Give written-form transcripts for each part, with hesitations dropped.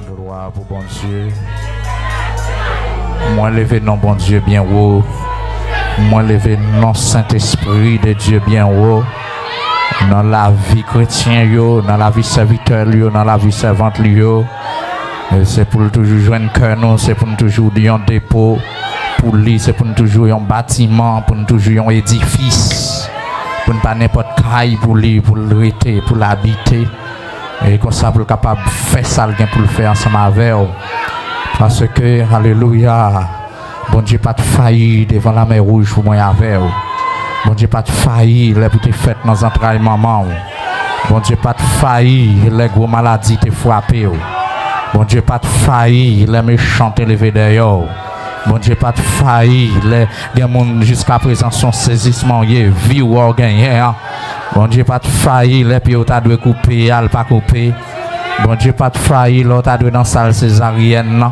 Gloire pour bon Dieu. Moi lever non bon Dieu bien haut. Moi lever non Saint-Esprit de Dieu bien haut. Dans la vie chrétienne, dans la vie serviteur, dans la vie servante, c'est pour toujours jouer un cœur, c'est pour toujours un dépôt, pour lui, c'est pour toujours un bâtiment, pour toujours un édifice, pour ne pas n'importe caille pour lui, pour l'arrêter, pour l'habiter. Et comme ça, pour être capable de faire ça, pour le faire ensemble avec eux. Parce que, alléluia, bon Dieu, pas de faillir devant la mer rouge pour moi avec eux. Bon Dieu, pas de faillir, les petites fêtes dans les entrailles maman. Bon Dieu, pas de faillir, les gros maladies te frappées. Bon Dieu, pas de faillir, les méchants te levés d'ailleurs. Bon Dieu, pas de faillir, les gens jusqu'à présent sont saisissement, vie ou gagné. Bon Dieu, pas de faillir, les pieds t'as dû couper, elle pas couper. Bon Dieu, pas de faillir, l'autre a dû dans la salle césarienne.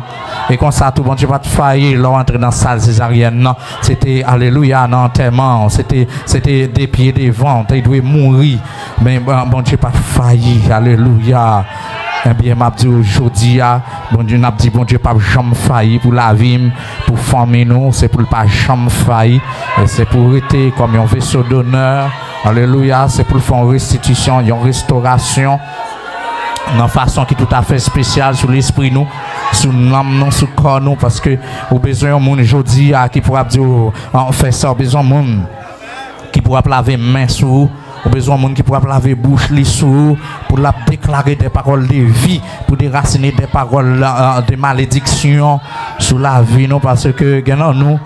Et comme ça, tout bon Dieu, pas de faillir, l'autre entrer dans la salle césarienne. C'était, alléluia, un enterrement. C'était des pieds devant, il doit mourir. Mais bon Dieu, pas de faillir, alléluia. Eh bien, m'a dit aujourd'hui, bon Dieu, n'a dit bon Dieu, pas jamais faillir pour la vie, pour former nous, c'est pour pas jamais faillir. Et c'est pour être comme un vaisseau d'honneur. Alléluia, c'est pour faire une restitution, une restauration. D'une façon qui est tout à fait spéciale sur l'esprit nous, sur l'âme nous, sur le corps nous, parce que au besoin de monde aujourd'hui qui pourra dire on fait ça, au besoin de monde qui pourra laver main sur vous, au besoin de monde qui pourra laver bouche li sur pour la déclarer des paroles de vie, pour déraciner des paroles de malédiction sur la vie nous, parce que nous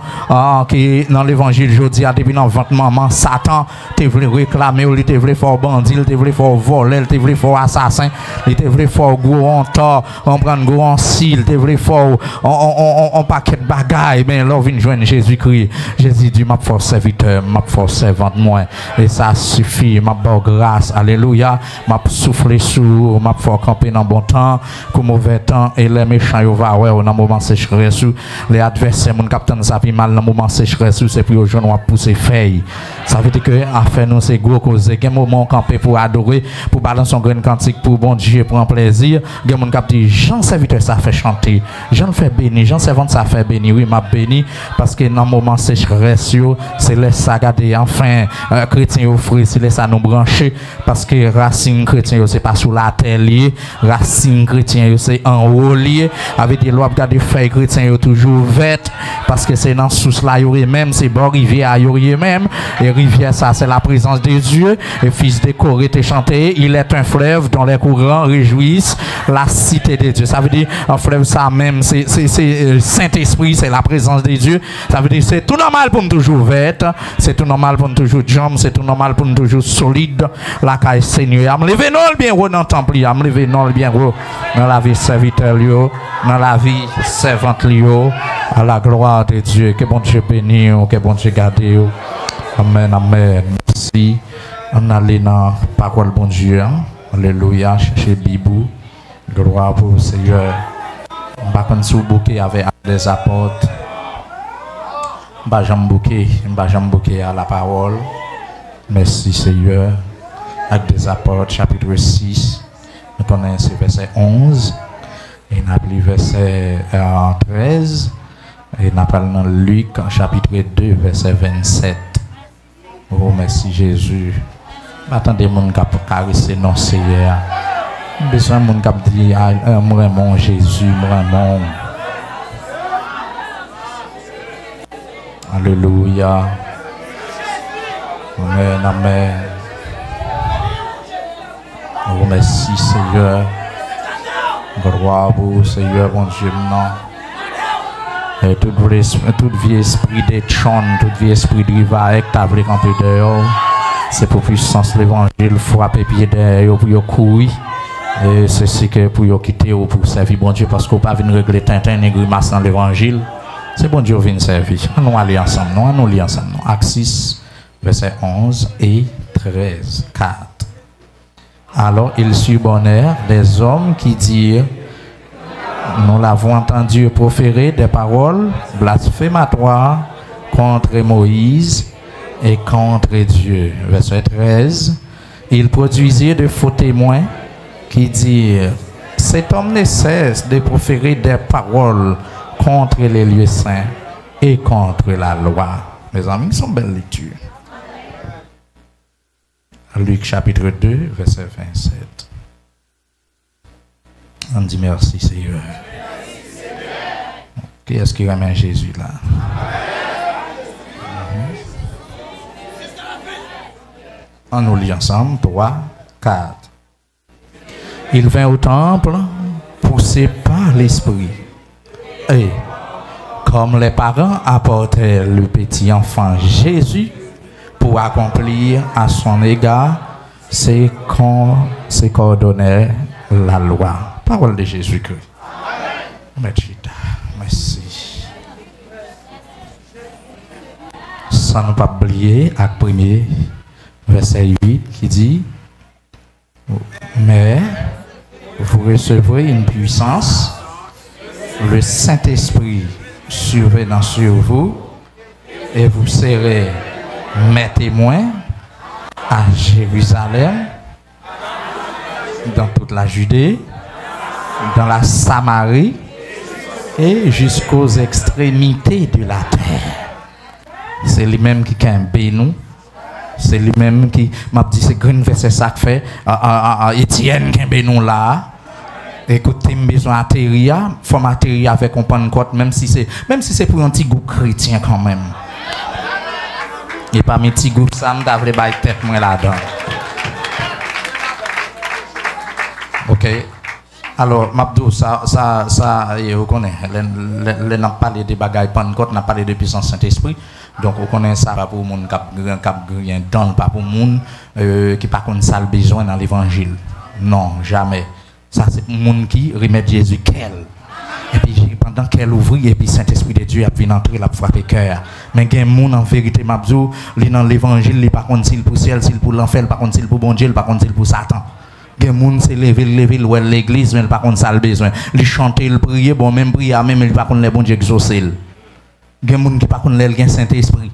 qui dans l'évangile aujourd'hui depuis dans 20 maman Satan te voulait réclamer, il te voulait faire bandit, il te voulait faire voler, il te voulait faire assassin, il te voulait faire gros en tort, on prend gros en cil, il te voulait faire on paquet de bagailles, mais là vient joindre Jésus-Christ. Jésus dit m'a force serviteur, m'a force servante moi, et ça suffit, m'a bonne grâce, alléluia, m'a souffler sur, m'a fait camper dans bon temps, comme mauvais temps, et les méchants ils va ouais dans moment sécheresse, les adversaires mon capitaine ça fait mal dans moment sécheresse, c'est pour les gens pousser feuille. Ça veut dire que affaire nous c'est gros cause, quel moment camper pour adorer, pour balancer son grain cantique pour bon Dieu prendre plaisir, gen mon cap dit Jean serviteur ça fait chanter, Jean fait bénir, Jean servante ça fait bénir, oui m'a béni parce que dans moment sécheresse c'est les ça garder enfin chrétien offrir c'est les ça nous brancher parce que racine chrétien c'est pas sous la terre lié, racine chrétien c'est en haut lié, avec des lois regarder feuilles chrétien toujours verte parce que c'est dans sous la yori même c'est bon rivière yori même et rivière ça c'est la présence de Dieu et fils décoré te chanté il est un fleuve dont les courants réjouissent la cité de Dieu. Ça veut dire un fleuve ça même c'est Saint-Esprit, c'est la présence de Dieu. Ça veut dire c'est tout normal pour nous toujours verte, c'est tout normal pour nous toujours jambe, c'est tout normal pour nous toujours solide la caille Seigneur. Me lever non bien haut dans le temple, me lever non bien haut dans la vie serviteur dans la vie servante à la gloire de Dieu. Que bon Dieu bénisse, que bon Dieu garde. Amen, amen. Merci. On allait dans la parole bon Dieu. Alléluia, chercher Bibou. Gloire pour le Seigneur. On va continuer sous bouquet avec des apôtres. On va jamais bouquet à la parole. Merci Seigneur. Avec des apôtres, chapitre 6. Nous connaissons verset 11. Et nous avons verset 13. Et nous parlons dans Luc, chapitre 2, verset 27. Oh, merci Jésus. Attendez, mon cap caresser non Seigneur. Besoin mon cap dire moi mon Jésus, moi mon. Alléluia. Amen, amen. Oh, merci Seigneur. Gloire au Seigneur, mon Dieu, non. Et tout vieux esprit de chon, tout vieux esprit de rivaille, t'as voulu camper dehors. C'est pour puissance l'évangile, frapper pied derrière pour y courir. Et c'est ce que pour y quitter ou pour servir bon Dieu, parce qu'on ne peut pas venir régler Tintin et grimace dans l'évangile. C'est bon Dieu vient servir. Nous allons ensemble, nous lire ensemble. Acte 6, verset 11 et 13, 4. Alors ils surbonnèrent des hommes qui dirent, nous l'avons entendu proférer des paroles blasphématoires contre Moïse et contre Dieu. Verset 13. Ils produisirent de faux témoins qui dirent, cet homme ne cesse de proférer des paroles contre les lieux saints et contre la loi. Mes amis, c'est une belle lecture. Luc chapitre 2, verset 27. On dit merci Seigneur. Qui est-ce qui ramène Jésus là? On nous lit ensemble, 3, 4. Il vint au temple, poussé par l'esprit. Et comme les parents apportaient le petit enfant Jésus pour accomplir à son égard ce qu'ordonnait la loi. Parole de Jésus-Christ. Merci. Sans ne pas oublier, à premier verset 8 qui dit: mais vous recevrez une puissance, le Saint-Esprit survenant sur vous, et vous serez mes témoins à Jérusalem, dans toute la Judée, dans la Samarie et jusqu'aux extrémités de la terre. C'est lui-même qui a un bénou. C'est lui-même qui m'a dit c'est green verset ça fait Étienne qui a un bénou là. Écoutez, besoin d'atterrir, faut m'atterrir avec un Pentecôte, même si c'est pour un petit groupe chrétien quand même. Et pas mes petits groupes, ça me devrait bailler tête moi là-dedans. Ok. Alors, Mabdou, ça, vous connaissez, on a parlé de bagailles Pentecôte, on a parlé de puissance Saint-Esprit. Donc, vous connaissez ça, pas pour les gens qui ont dans pas pour les gens qui pas ça le besoin dans l'évangile. Non, jamais. Ça, c'est pour les gens qui remettent Jésus quel. Et puis, pendant qu'elle ouvre, et puis Saint-Esprit de Dieu a pu entrer, la frapper cœur. Mais il y a des gens en vérité, Mabdou, dans l'évangile, il par contre, s'il pour ciel, s'il pour l'enfer, par contre, s'il pour bon Dieu, par contre, s'il pour Satan. Les gens se lever ou l'église, mais par contre, ça a besoin. Ils chantent, ils prient, bon, même prier, même ils par contre, les bons Dieu exaucer. Il y a des gens qui par contre, ils ont Saint-Esprit.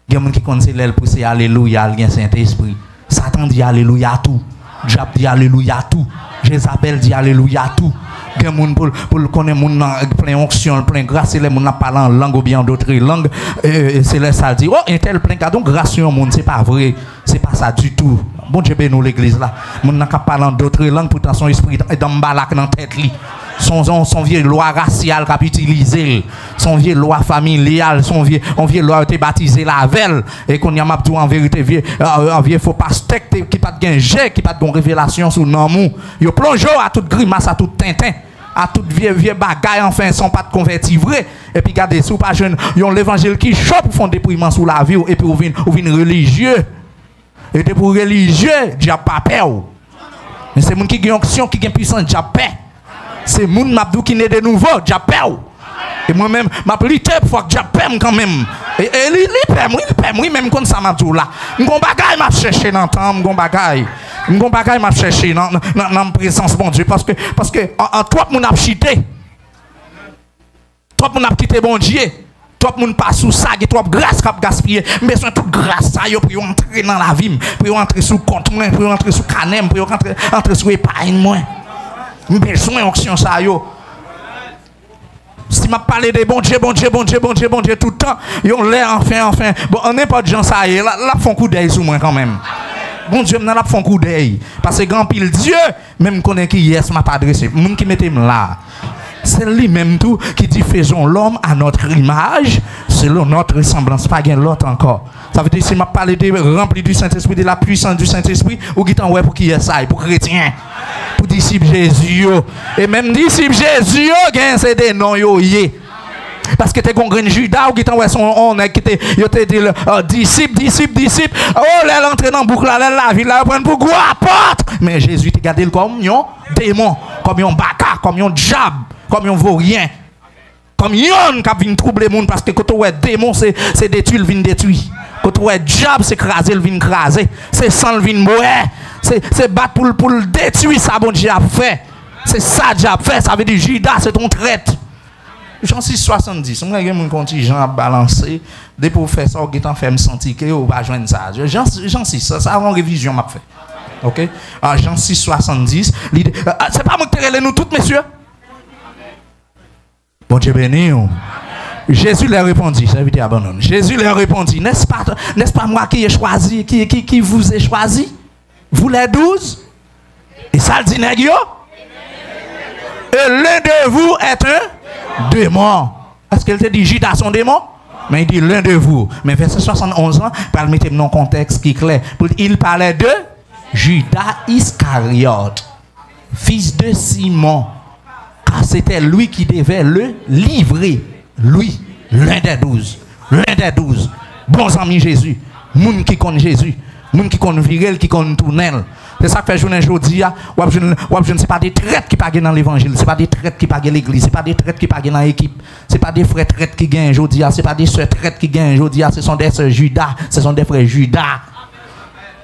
Il y a des gens qui connaissent les pousser alléluia, ils ont Saint-Esprit. Satan dit alléluia tout. Diable dit alléluia tout. Jézabel dit alléluia tout. Il y a des gens pour connaître les gens plein onction, plein grâce, les gens qui parlent en langue ou bien d'autres langues. C'est là ça dit, oh, un tel plein cadeau, grâce au monde, c'est pas vrai. C'est pas ça du tout. Bon Dieu bénis l'église là. Mon n'a qu'à parler d'autres langues, pourtant son esprit est dans balak dans tête li. Son vieille loi raciale qu'a utilisé, son vieille loi familiale, son vieille loi été baptisé la velle et qu'on y a m'a en vérité vieux faut pas steak qui pas de jet, qui pas de révélation sur non mou. Yo plonge à toute grimace, à tout tintin, à toute vieux bagaille enfin sont pas de converti vrai et puis regardez sous pas jeune, yon l'évangile qui chaud pour font dépouillement sous la vie et puis ou vinn religieux. Et de pour religieux, diable pas peur. Mais c'est moun qui gagne action, qui gagne puissance, diable peur. C'est moun mabdou qui naît de nouveau, diable peur. Et moi-même, m'a plité pour fois que diable peur quand même. Et il peur, moi même comme ça mabdou là. M'gon bagaille m'a chercher dans temps, m'gon bagaille m'a chercher dans présence bon Dieu parce que en toi moun a chité. Toi moun a quitté bon Dieu. Trop moun pas sous ça, trop grâce cap gaspiller. Mais besoin toute grâce ça yo pour entrer dans la vie, pour entrer sous compte moi, pour entrer sous canem, pour entrer sous épargne moi. Besoin onction ça yo. Si m'a parlé de bon Dieu tout le temps, yo l'air enfin. Bon, on n'est pas de gens ça y est, là font coup d'œil sur moi quand même. Bon Dieu m'en a font coup d'œil parce que grand pile Dieu même connaît qui yes m'a pas adressé, moun qui mettait là. C'est lui-même tout qui dit faisons l'homme à notre image, selon notre ressemblance, pas gain l'autre encore. Ça veut dire si m'a parlé de rempli du Saint-Esprit, de la puissance du Saint-Esprit, ou qui t'en ouais pour qui est ça, pour chrétien, pour disciple Jésus. Et même disciple Jésus, c'est des noms yo yé. Parce que t'es congrès Judas ou qui t'en ouais son on qui t'es disciple. Oh là l'entrée dans boucle là la vie là prendre pour quoi apôtre. Mais Jésus t'a gardé comme un démon, comme un baka, comme un diable. Comme on vaut rien. Comme yon qui vient troubler le monde parce que quand on est démon, c'est détruire, vient détruire. Quand on est diable, c'est craser, vient craser. C'est sang, vient boire. C'est battre pour le détruire, ça bon Dieu a fait. C'est ça Dieu a fait. Ça veut dire Judas, c'est ton traite. J'en suis 70. Moi, j'ai mon contingent à balancer. Dès pour faire ça, on fait me sentir que on va joindre ça. J'en suis ça. Ça, en révision m'a fait. OK? Jean 6, 70. C'est pas moi qui te nous toutes, messieurs? Bon Dieu béni. Jésus leur répondit, ça veut dire abandonne. Jésus leur répondit, n'est-ce pas moi qui ai choisi, qui vous ai choisi? Vous les 12? Et ça le dit nèg yo? Et l'un de vous est un démon. Est-ce qu'elle te dit Judas son démon? Mais il dit l'un de vous. Mais verset 71 ans, par le mettre dans un contexte qui est clair. Il parlait de Judas Iscariote, fils de Simon. Car c'était lui qui devait le livrer. Lui, l'un des 12. L'un des 12. Bons amis Jésus. Moun qui connaît Jésus. Moun qui connaît virel, qui connaît tournel. C'est ça que fait journée aujourd'hui. Je ne sais pas des traites qui parlent dans l'évangile. Ce n'est pas des traites qui parlent dans l'église. Ce n'est pas des traites qui parlent dans l'équipe. Ce n'est pas des frères traites qui gagnent aujourd'hui. Ce n'est pas des sœurs traites qui gagnent aujourd'hui. Ce sont des sœurs Judas. Ce sont des frères Judas.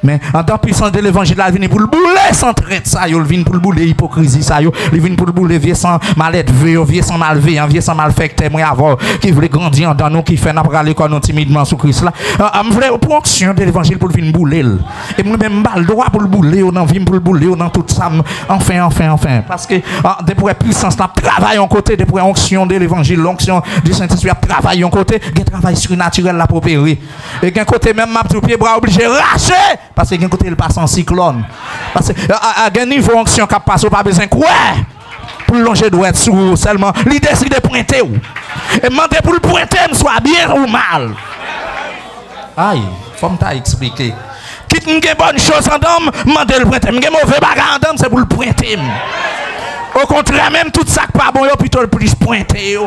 Mais en tant que puissance de l'évangile, il vient pour le bouler sans traite, ça, il vient pour le bouler hypocrisie, ça, il vient pour le bouler vieux sans mal-être, vieux sans malveillant, vieux sans malfecté, moi avoir, qui voulait grandir dans nous, qui fait n'après l'école nous timidement sous Christ là. Je voulais pour onction de l'évangile pour le venir bouler. Et moi même pas le droit pour le bouler, on en vient pour le bouler, on en tout ça, enfin. Parce que depuis puissance là, travail en côté, depuis onction de l'évangile, l'onction du Saint-Esprit, travail en côté, il y a un travail surnaturel là pour opérer. Et d'un côté même, ma tout pied bras obligé racher. Parce que d'un côté, il passe en cyclone. Parce que à un niveau d'onction qui passe, pas besoin de quoi. Pour longer doit être sous seulement. Il décide de pointer. Et demander pour le pointer, soit bien ou mal. Aïe, faut me t'expliquer. Quitte une bonne chose en homme, demander le pointer. Une mauvais bagarre en homme, c'est pour le pointer. Au contraire, même tout ça qui pas bon, plutôt le plus pointer.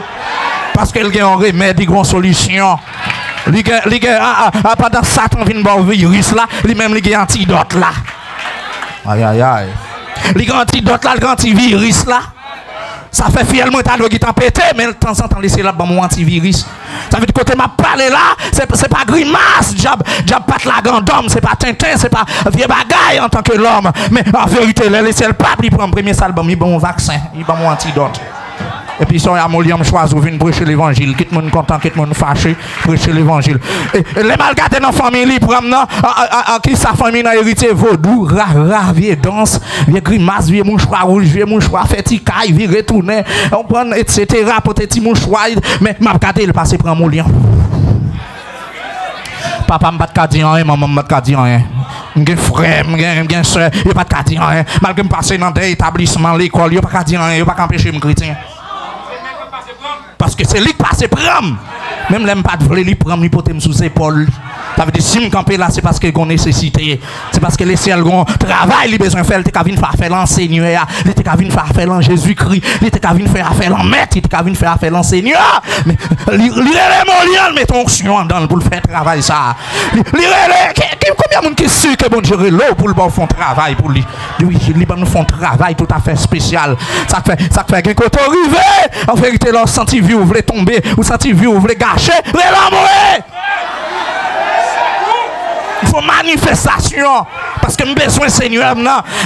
Parce qu'il y a un remède, une solution. Pendant Satan vient voir le virus là, lui-même il y a un antidote là. Aïe. Il y a un antidote là, le antivirus là. Ça fait fièrement qui t'en pété, mais de temps en temps laisser là mon antivirus. Ça veut dire que côté m'a parlé là, c'est pas grimace, job pas la grande homme, c'est pas Tintin, c'est pas vieux bagaille en tant que l'homme. Mais en vérité, laisser le pape, il prend le premier album, il prend mon vaccin, il prend mon antidote. Et puis, si on a mon choisi, on vient prêcher l'évangile. Qui est le monde content, qui est le monde fâché, prêcher l'évangile. Et les malgâtés dans la famille, ils prennent, qui sa famille a hérité vaudou, rare, vieux danse, vieux grimace, vieux mouchoir rouge, vieux mouchoir féticaille, vieux retourné, on prend, etc. pour tes petits mouchoirs. Mais, m'a regardé, il passe prend mon lien. Papa m'a pas dit rien, maman m'a pas dit rien. J'ai frère, j'ai soeur, il pas pas dire rien. Malgré me passer dans des établissements, l'école, il pas dire rien, il pas empêcher me chrétien. Parce que c'est lui qui passe prendre. Même l'aime pas de voler, lui prendre, lui porter sous épaules. Ça veut dire si me camper là, c'est parce qu'il y a une nécessité. C'est parce que les ciels ont travail, il a besoin de faire, il a venir faire l'enseigneur, il a venir faire l'en Jésus-Christ, il a venir faire l'en maître, il a venir faire l'enseigneur. Mais il est mon lien, mais ton onction dans pour le faire travail ça. Combien de monde qui est sûr que bon Dieu l'eau pour le bon font travail pour lui. Oui, ils nous font travail tout à fait spécial. Ça fait que quand on arrive, en vérité, leur senti vieux, vous voulez tomber, ou senti vieux, vous voulez gâcher, vous voulez l'amourer. Il faut manifestation. Parce que j'ai besoin de Seigneur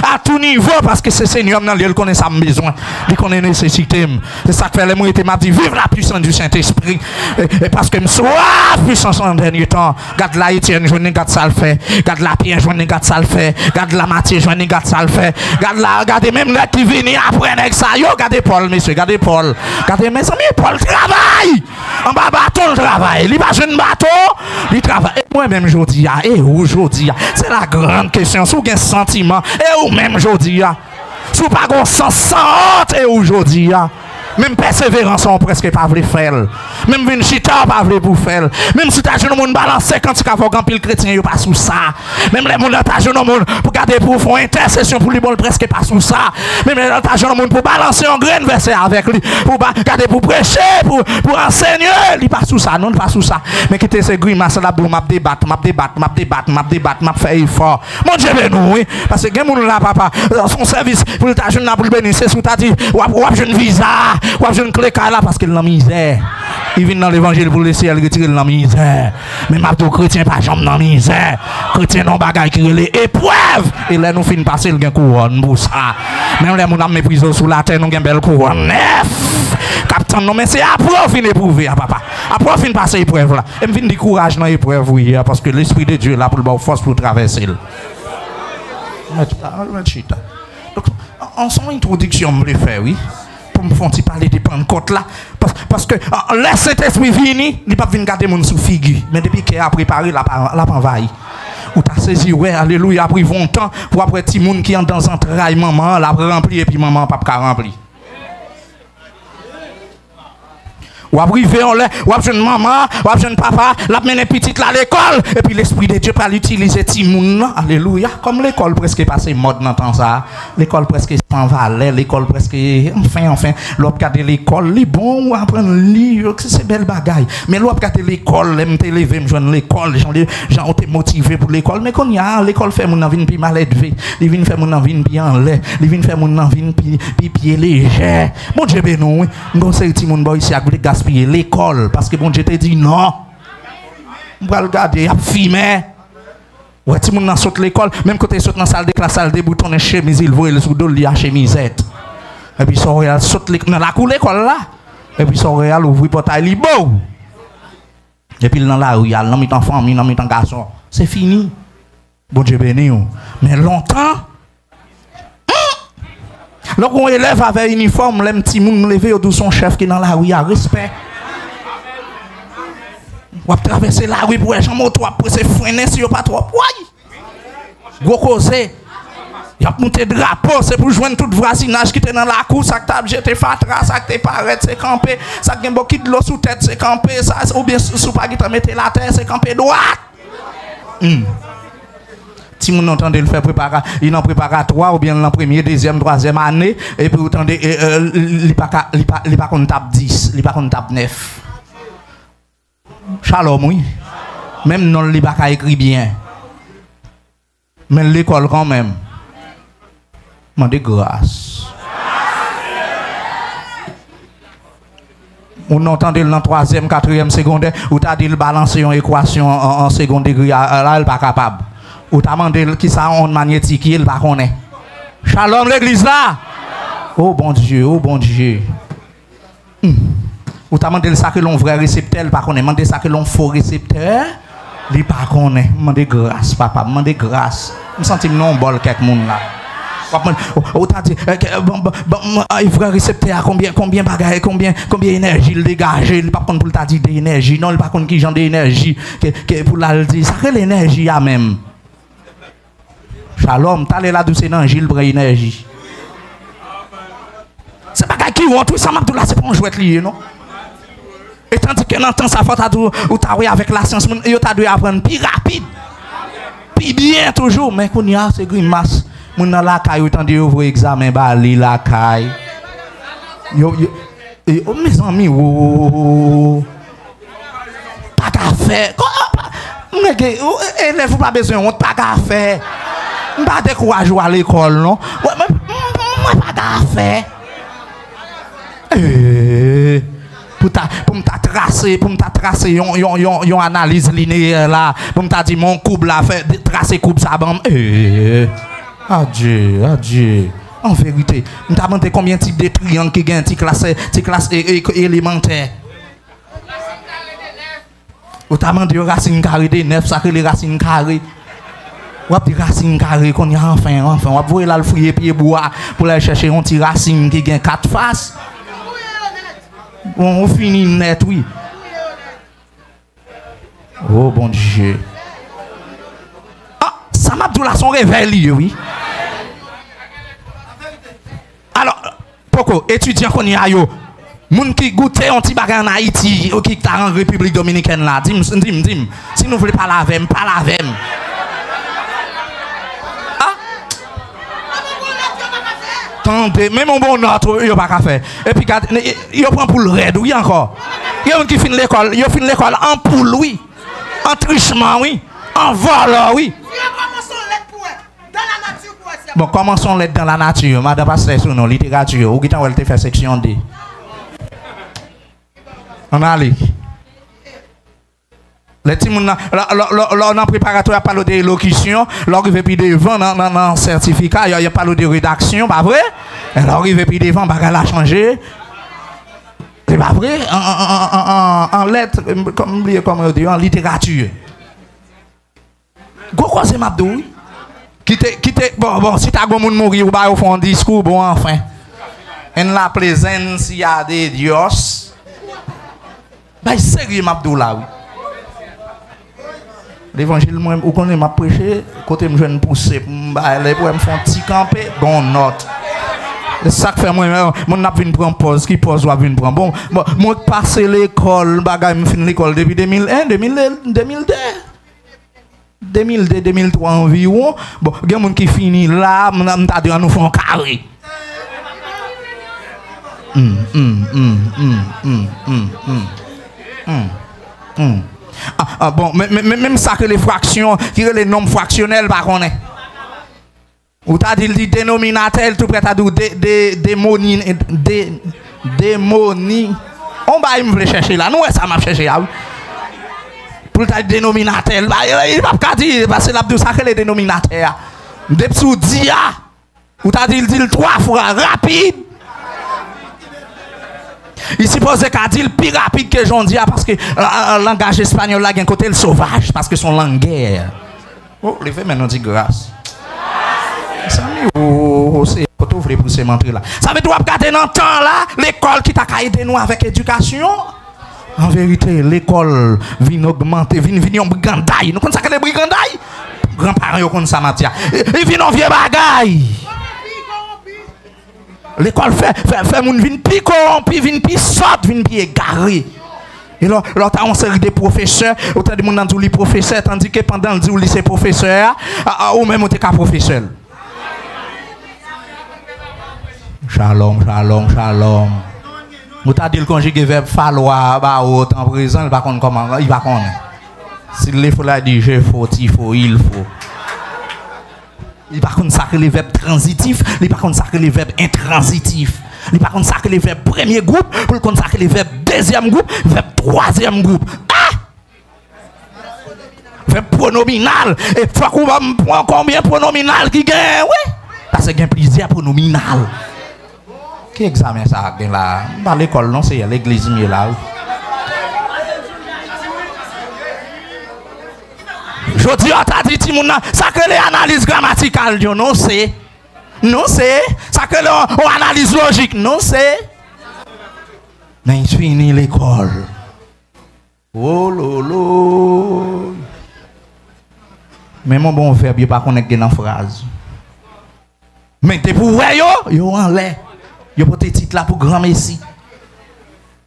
à tout niveau. Parce que c'est Seigneur il connaît ça besoin. Il connaît nécessité. C'est ça que fait les mots m'a dit vive la puissance du Saint-Esprit. Et parce que je soif puissance en dernier temps. Garde la Étienne, je ne garde ça le fait. Garde la Pierre, je ne garde ça le fait. Garde la Matthieu, je ne garde ça le fait. Garde même la qui vient après avec ça. Yo, gardez Paul, messieurs, gardez Paul. Gardez mes amis, Paul travaille. En bas bateau, le travail. Il passe un bateau, il travaille. Et moi-même, je dis, aujourd'hui, c'est la grande question. Si vous avez un sentiment, et vous même aujourd'hui, si vous n'avez pas un sens sans honte, et aujourd'hui, même persévérance, on presque pas voulu faire. Même une chita, pas voulu pour faire. Même si tu as un monde balancé, quand tu as un pile chrétien, il pas sous ça. Même les gens qui ont un monde pour garder pour faire une intercession pour lui, presque pas sous ça. Même les gens qui ont un monde pour balancer un grain verset avec lui, pour garder pour prêcher, pour enseigner, il pas sous ça, non, pas sous ça. Mais quitter ces grimaces là, pour m'a débattre, m'a faire effort. Mon Dieu, nous, oui. Parce que les gens là, papa, son service pour le jeune là, pour le bénir, c'est sous ta dit, ou jeune visa. Ou je ne clique là parce qu'il est dans la misère. Il vient dans l'évangile pour laisser elle retirer de la misère. Mais ma chrétien pas jamais dans la misère. Chrétien non bagaille qui les épreuves. Et là nous finissons passer le couronne pour ça. Même les gens méprisent sous la terre nous avons une belle couronne. Captain non mais c'est après fin éprouver papa. Après fin passer épreuve là. Et me vinn du courage dans l'épreuve oui parce que l'esprit de Dieu là pour le force pour traverser. Donc, en son introduction, je me faire, oui. Pour me faire parler de Pentecôte là. Parce que le Saint-Esprit vient, il ne peut pas venir garder mon sous figure. Mais depuis qu'il a préparé, il a pas envahi. Ou t'as saisi, ouais, alléluia, après bon temps, pour après petit monde qui est dans un travail, maman, l'a rempli et puis maman, pas rempli. Ou arriver en l'air, ou jeune maman, ou jeune papa, la mené petite à l'école, et puis l'esprit de Dieu pas l'utiliser Timoun, alléluia. Comme l'école presque passé mode dans temps ça, l'école presque sans valeur, l'école presque, enfin, l'autre garder l'école, les bons, ou apprendre à lire, c'est belle bagaille. Mais l'autre garder l'école, l'aime te lever, me joindre l'école, gens ont été motivés pour l'école, mais quand il y a l'école fait mon envie plus mal élevé, il vient faire mon envie plus en l'air, il vient faire mon envie plus pied léger. Bon Dieu bénou, nous c'est Timoun boy ici à gaspiller l'école parce que bon Dieu te dit non. On va regarder, il a fumé. Ouais, si on saute l'école, même quand tu sautes dans la salle de classe, salle de bouton, une chemise, il voit le sous dos, il a chemisette. Et puis son réal saute dans la cour l'école là. Et puis son réal ouvre portail, il beau. Et puis dans la rue, il y a l'homme en famille, l'homme en garçon. C'est fini. Bon Dieu béni. Mais longtemps, lorsqu'on élève avec uniforme, les petits moun levé au son chef qui est dans la rue, il y a respect. On va traverser la rue pour les gens moto, après se freiner si on pas trop. Oui. Gros causé. Il y a monté drapeau, c'est pour joindre tout voisinage qui était dans la cour, ça que t'as jeté fatra, ça que t'es paraît, c'est campé, ça que beaucoup de l'eau sous tête, c'est campé, ça ou bien sous pas qui t'a metté la terre, c'est campé droit. Si vous entendez le faire préparer, il en préparatoire ou bien en première, deuxième, troisième année, et puis vous entendez, il pas qu'on tape 10, il pas qu'on tape 9. Shalom, oui. Même non, il pas écrit bien. Mais l'école quand même. Mandez grâce. On entend dans troisième, quatrième, secondaire, ou t'as dit le balancer une équation en second degré, là, il pas capable. Ou t'as demandé qui ça en magnétique, il pas connaît. Shalom l'église là. Oh bon Dieu, oh bon Dieu. Ou t'as demandé ça que l'on vrai récepteur, il pas connaît. Demandé ça que l'on faux récepteur, il pas connaît. Demandez grâce, papa, demandez grâce. Je sens non bol quelques monde là. Ou t'as dit, il vrai récepteur, combien bagaille, combien énergie il dégage, il pas pour t'a dit d'énergie, non, il pas contre qui genre d'énergie, pour la dire, ça que l'énergie a même. Shalom, t'as là d'où c'est dans Gilles pour énergie. C'est pas qui vont tout ça m'a tout là c'est pour un jouet lié non. Et tandis que dans temps ça faut ou t'as avec la science yo t'a dû apprendre plus rapide. Plus bien toujours mais qu'on y a c'est grimace. Moun dans la caille autant de ouvrir examen ba li la caille. Yo mes amis pas qu'à faire. Mais élève pas besoin on pas qu'à faire. Pas décourager à l'école non. Moi pas qu'à faire. Pour me tracer yon analyse linéaire là pour me dire mon couple là fait tracer couple ça bam adieu en vérité me t'a demandé combien type de triangle qui gagne ti classe élémentaire ou t'a demandé racine carrée de 9 ça que les racines carrées ou des racines carrées qu'on y a enfin on va voir là le fouiller pied bois pour aller chercher un petit racine qui gagne 4 faces. On finit net, oui. Oh bon Dieu. Ah, ça m'a dit là son réveil, oui. Alors, pourquoi étudiant qu'on y a yo, moun qui goûte un petit bagage en Haïti, ou qui t'a en République Dominicaine là, dis-moi, si nous voulons parler avec, parle avec. Attendez, même un bon autre, il n'y a pas qu'à faire. Et puis, il prend pour le raid, oui, encore. Il y a un qui finit l'école, il finit l'école en poule, oui. En trichement, oui. En vol, oui. Bon, commençons l'être dans la nature. Madame Pasteur, sur nos littérature, ou qui t'en veut faire section D. On a allé. Les petits moun en préparatoire pas parlé d'élocution, l'arrivé puis devant dans certificat, il y a parlé de rédaction, pas vrai? L'arrivé puis devant, bagarre a changé. C'est pas vrai? En lettres, comme on dit, en littérature. Go quoi c'est Mabdou? Bon, si t'as gomoun mourir ou bah au fond discours, bon, enfin. En la plaisance, il y a des dios. Bah, sérieux, m'abdoula, oui. L'évangile, moi, où qu'on est m'a prêché, côté me jeune pousser, pour me faire un petit campé, bon note. C'est ça que fait moi, mon n'a vinn prendre pause, qui pause va vinn prendre. Bon, moi passer l'école, bagay me fin l'école depuis 2001, 2002, 2003 environ. Bon, il y a des gens qui finissent là, m'ta dit nous font carré. Bon, même ça que les fractions, qui les nombres fractionnels, par contre. Ou t'as dit dénominateur, tout près à dire démonie. On va me chercher là, nous, ça m'a cherché là. Pour t'as dénominateur, il va pas dire, parce que l'abdou ça que les dénominateurs. Depuis dia, ou t'as dit 3 fois rapide. Il suppose qu'à dire plus rapide que j'en dis parce que le langage espagnol là, il y a un côté sauvage, parce que son langue guerre. Oh, les faits maintenant dit grâce. Ça me c'est quand ouvrir pour se montrer là. Ça veut dire regarder dans le temps là, l'école qui t'a aidé nous avec éducation. En vérité, l'école vient augmenter, vient en brigandaille. Nous connaissons ça que les brigandailles. Grands-parents ils connaissent ça matière. Ils viennent en vieux bagaille. L'école fait moun vin pi corrompu, vin pi sot, vin pi égaré. Et là t'as une série de professeurs, autant de moun dans les professeurs, tandis que pendant le lycée professeur, ou même t'es qu'un professeur. Shalom, shalom, shalom. Vous t'as dit le conjugué verbe falloir, bah au temps présent, il va connaître comment, il va connaître. S'il faut la dire, il faut, il faut. Il va consacrer les verbes transitifs, il va consacrer les verbes intransitifs. Il va consacrer les verbes premier groupe, pour consacrer les verbes deuxième groupe, verbe troisième groupe. Ah! Verbe pronominal. Et faut qu'on va prendre combien de pronominal qui gagne? Oui. Parce qu'il y a plusieurs pronominal. Qui examine ça là? Dans l'école, non, c'est l'église là. Je dis, t'as dit, ça que les analyses grammaticales, non, c'est. Non, c'est. Ça que l'analyse logique, non, c'est. Mais il finit l'école. Oh lolo. Mais mon bon verbe, il n'y a pas connecté dans la phrase. Mais t'es pour voir, yo en l'air. Yo pour tes titres là pour grand messie.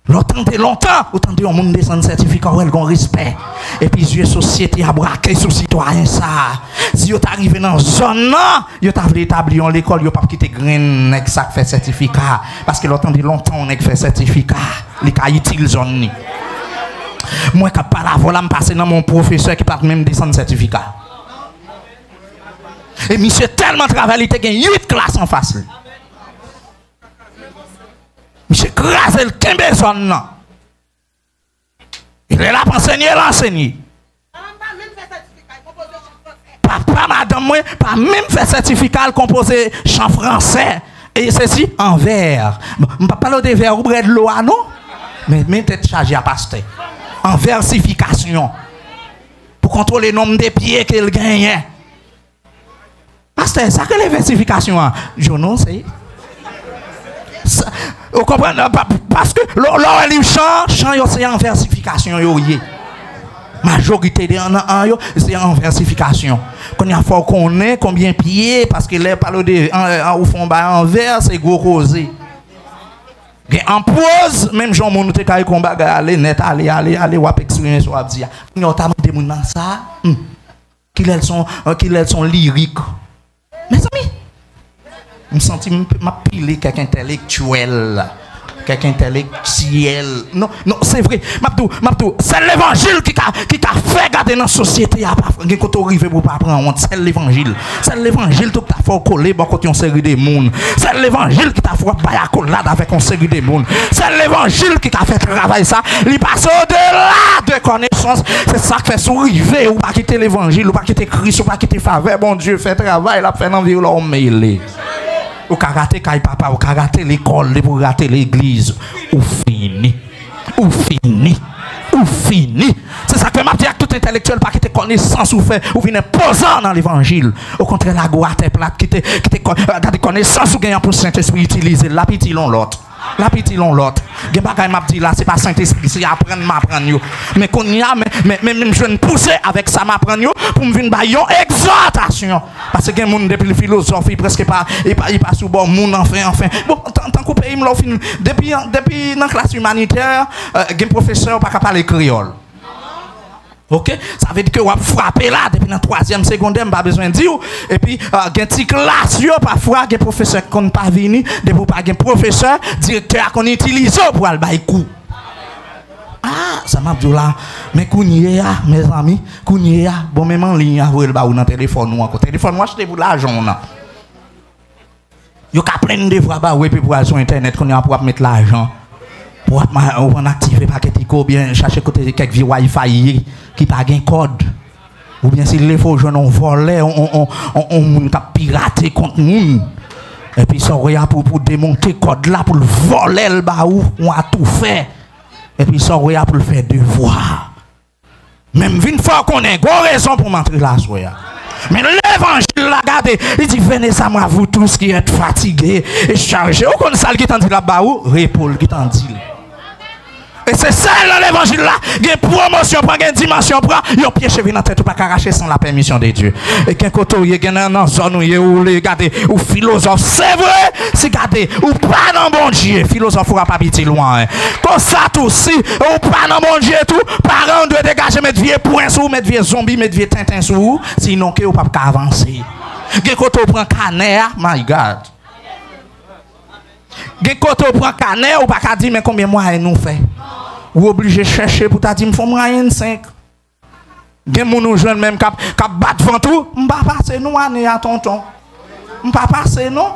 Longtemps, autant de monde descend certificat ou un respect. Et puis la société a braqué sur citoyen ça. Si vous arrivé dans zone là, vous avez établi en l'école, vous pas quitter grain avec ça fait certificat parce que longtemps on a fait certificat, les cas utile zone. Moi quand pas la voilà me passer dans mon professeur qui pas même descendre certificat. Et monsieur tellement travaillé, il y a 8 classes en face. Monsieur crase le Kembeson. Il est là pour enseigner, l'enseigner. Papa, madame, moi, pas même fait certificat composé chant français. Et ceci en vers. Je ne parle pas de vers ou de l'eau, non? Mais tête chargée à pasteur. En versification. Pour contrôler le nombre de pieds qu'il gagne. Pasteur, ça que les versifications, je ne sais. Vous comprenez? Parce que l'on livre chant, c'est en versification. Majorité des gens, c'est en versification. Quand il faut qu'on ait combien de pieds, parce que les parle de au fond en vers, c'est gros causé. En pause, même Jean Monouté quand il combat, aller net, aller, ou expérience, ou dire, il y a des gens dans ça, qu'ils sont lyriques. Mes amis, je me sens m'appeler quelqu'un intellectuel. Quelqu'un intellectuel. Non, c'est vrai. Mabdou, c'est l'évangile qui t'a fait garder dans la société. Quand tu arrives pour pas prendre honte, c'est l'évangile. C'est l'évangile qui t'a fait coller quand tu as une série de monde. C'est l'évangile qui t'a fait bailler à collade avec une série de monde. C'est l'évangile qui t'a fait travailler ça. Il passe au-delà de connaissance. C'est ça qui fait sourire. Ou pas quitter l'évangile, ou pas quitter Christ, ou pas quitter faveur. Bon Dieu, fait travail, il a fait environ mêlé. Ou ka rater kay papa, ou ka rater l'école, ou rater l'église, ou fini. C'est ça que m'a dit à tout intellectuel. intellectuel, pas qui te connaissance ou fait, ou venez posant dans l'évangile. Au contraire, la goût à tes plates, qui te connaissance ou gagnant pour Saint-Esprit utiliser. La petite l'on l'autre. La petite l'on l'autre. Gen bagay m'a dit là, c'est pas Saint-Esprit, c'est apprendre m'apprendre yo. Mais qu'on y a, mais même je ne pousser avec ça m'apprendre yo pour me venir bailler exhortation. Parce que gen moun depuis le philosophie presque pas, il pas sous bon moun enfin. Bon, tant qu'on pays me l'ont fini. Depuis dans classe humanitaire, gen professeur pas capable parler créole. Ok, ça veut dire que vous frappez là depuis la 3e secondaire, pas besoin de dire. Et puis, gen ti classe yo parfois gen professeur qu'on pas venu, depuis pas gen professeur, directeur qu'on utilise pour aller bailler coup. Ah, ça m'a dit là, mais kounye ya, mes amis, kounye ya, bon même en ligne, vous le ba ou dans téléphone ou encore téléphone, moi acheter pour l'argent là. Yo ka plein de fois ba ouais puis pour aller sur internet qu'on y a pour mettre l'argent. Pour activer paquet ou bien chercher côté quelques vieux Wi-Fi qui pas gain code ou bien s'il les faut jeunes on volé on pirater contre nous et puis ça pour démonter code là pour voler le baou on a tout fait et puis ça pour le faire devoir même une fois qu'on a une raison pour m'entrer là soya. Mais l'évangile, regardez, il dit venez ça moi vous tous qui êtes fatigués et chargés. Ou qu'on sale qui t'en dit là-bas ou réponds qui t'en dit. Et c'est ça l'évangile là, il y a une promotion, il y a une dimension, il y a un pied cheville dans la tête, pas arracher sans la permission de Dieu. Et quand il y a une zone où regardez, ou philosophe, c'est vrai, c'est regardez, ou pas dans bon Dieu, philosophe ne pas petit loin. Comme ça tout, si, ou pas dans bon Dieu tout, parents doivent dégager, mettre vieux points sous, mettre vieux zombies, mettre vieux tintin sous, sinon que vous ne pouvez pas avancer. Quand on prend canet, my God. Quand on prend canet, ou pas dire mais combien de mois nous fait. Ou obligé de chercher pour ta dire, il faut moyen 5. Gen moun jeune même cap battre devant tout, m'pa passer nous année à tonton. M'pa passer non.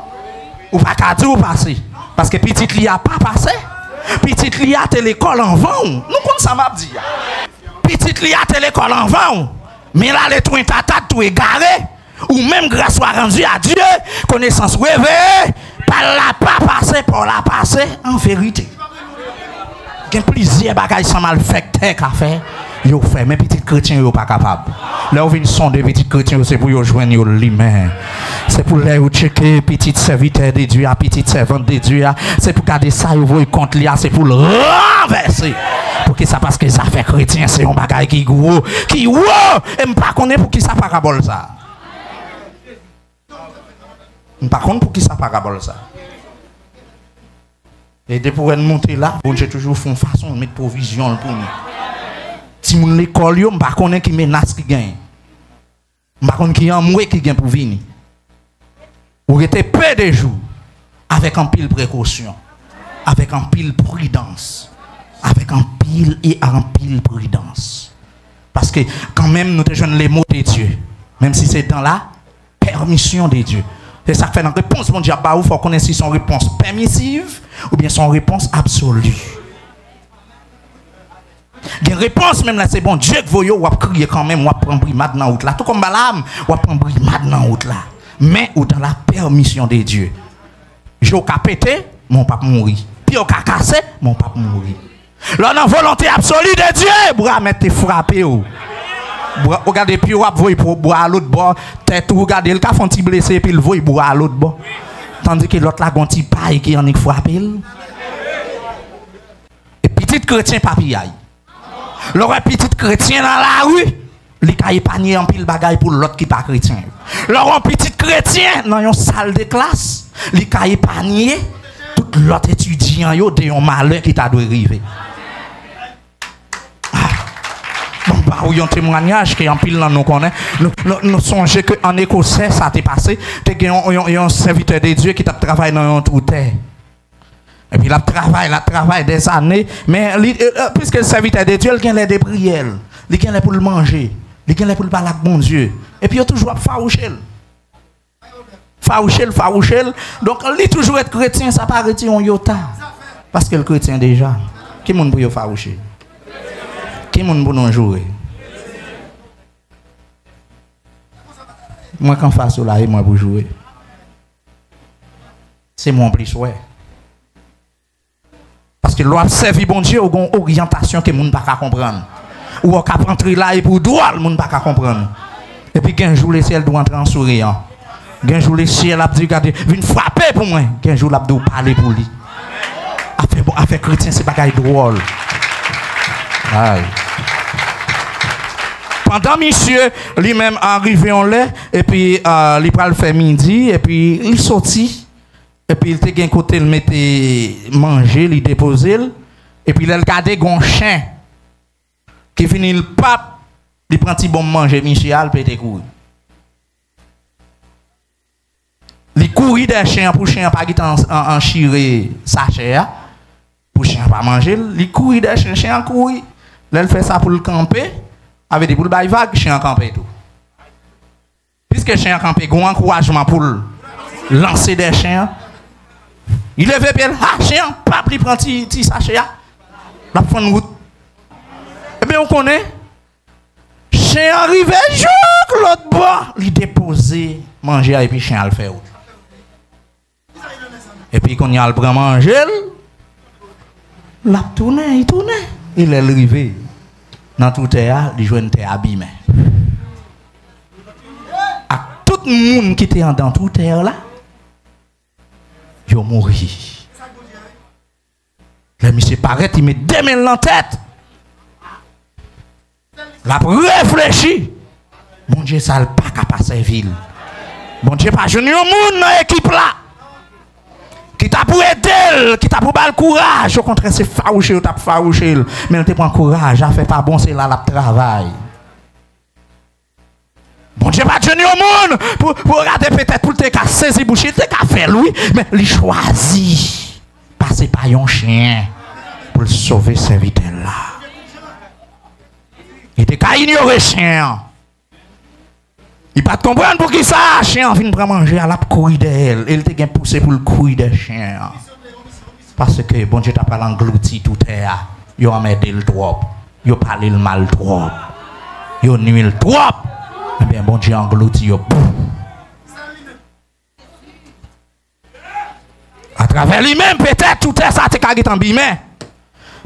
Ou pas ka dire ou passer parce que petite li a pas passé. Petite li a l'école en vent. Nous comme ça m'a dit. Petite li a l'école en vent. Mais là les tout tata tout égaré ou même grâce soit rendue à Dieu, connaissance réveillée, par la pas passer pour la passer en vérité. Il y a plusieurs bagages sans mal fait qu'à faire. Yo fait mais petits chrétiens yo pas capable. Là où vient son de petits chrétiens c'est pour yo joindre l'humain. C'est pour les checker petits serviteurs de Dieu, petits servantes de Dieu, c'est pour garder ça yo voyer contre lui, c'est pour le renverser. Pour que ça parce que ça fait chrétien c'est un bagage qui gros, qui wow, et m'pas connaît pour qui ça parabole ça. M'pas connaît pour qui ça parabole ça. Et dès pour monter là, bon j'ai toujours fait une façon de mettre provision pour nous. Si mon l'école yo, m'pa connaît qui menace qui gagne. M'pa connaît qui en moué qui gagne pour venir. Ou était peu de jours avec un pile précaution, avec un pile prudence, avec un pile et un pile prudence. Parce que quand même nous te jeunes les mots de Dieu, même si c'est dans la permission de Dieu. C'est ça qui fait dans la réponse mon Dieu, il faut connaître si son réponse permissive ou bien son réponse absolue. Des réponses même là c'est bon Dieu que voyez ou crier quand même ou prendre brimade dans route là tout comme Balaam ou prendre brimade dans route là mais ou dans la permission de Dieu. Jo ka pété mon pape mourir. Puis au ka cassé mon pape mourir. Là dans volonté absolue de Dieu bras mettre frapper ou. Regardez puis ou voyer pour boire à l'autre bord tête ou regardez le ka font petit blessé puis le voyer boire à l'autre bord. Tandis que l'autre là gon petit paille qui en est frappé. Et petit chrétien papiaille. L'aurait petit chrétien dans la rue, il a épargné un pile bagaille pour l'autre qui n'est pas chrétien. L'aurait petit chrétien dans une salle de classe, il a épargné tout l'autre étudiant de un malheur qui t'a dû arriver. Bon, bah, oui, un témoignage qui est en pile dans nous connaît. Nous songeons qu'en Écossais, ça t'est passé, il y a un serviteur de Dieu qui t'a travaillé dans un trou terre. Et puis, il travaille des années. Mais puisque le serviteur de Dieu, il a des prières. Il a pour le manger. Il a pour le parler avec bon Dieu. Et puis, il a toujours farouché. Farouché. Donc, il toujours être chrétien, ça paraît un yota. Parce que le chrétien déjà. Qui est-ce pour faroucher? Qui est-ce pour nous jouer? Moi, quand je fais cela, moi pour jouer. C'est mon plus souhait. Parce que l'on servi bon Dieu, il y a une orientation que les gens ne peuvent pas comprendre. ou on cap rentrer là et pour droit, le monde pas comprendre. Et puis qu'un jour le ciel doit entrer en souriant. Un jour le ciel a dit regardez, viens frapper pour moi. Un jour l'a doit parler pour lui. Avec chrétien c'est pas drôle. Aïe. Pendant monsieur lui-même arrivé en lait et puis il pral faire midi et puis il sorti et puis il était d'un côté il mettait manger, il déposait et puis il regardait gon chien qui finit le pape, il prend petit bon manger Michel peut courir. Il courit des chiens pour chien pas en chirer sachet pour chien pas manger, il courit des chiens courir. Là il fait ça pour le camper. Avec des boules de vagues, chien campé tout. Puisque chien campé, il y a un encouragement pour lancer des chiens. Il lève bien, ah, chien, pas pris prend petit sachet, la prend une route. Eh bien, on connaît. Chien arrivé, joue l'autre bois, il dépose, manger, et puis chien le fait. Et puis, quand il a le prend manger, il tourne, il est arrivé. Dans tout terre, il joue une terre abîmée. À tout le monde qui était dans tout terre là, il a mouru. Le monsieur paraît, il met 2 mains dans la tête. Il a réfléchi. Mon Dieu, ça n'a pas qu'à passer ville. Mon Dieu, pas jeune monde dans l'équipe là. Qui t'a pour aider, qui t'a pour le courage. Au contraire, c'est farouché, ou t'a farouché. Mais il te prend courage, a fait pas bon, c'est là le travail. Bon Dieu, pas de jeune au monde pour regarder peut-être pour te saisir boucher, il te faire lui, mais il choisit. Passer par un chien pour sauver ce serviteur là. Il te qu'à ignorer chien. Il pas comprendre pour qui ça, chien vient prendre manger à la couille d'elle. Il te gagne poussé pour le couille des chiens. Parce que bon Dieu t'a pas englouti tout terre. Yo emmerdé le trop. Yo parlé le mal trop. Yo nuit le trop. Eh bien bon Dieu englouti yo. À travers lui-même peut-être tout ça t'es qu'à en bimé.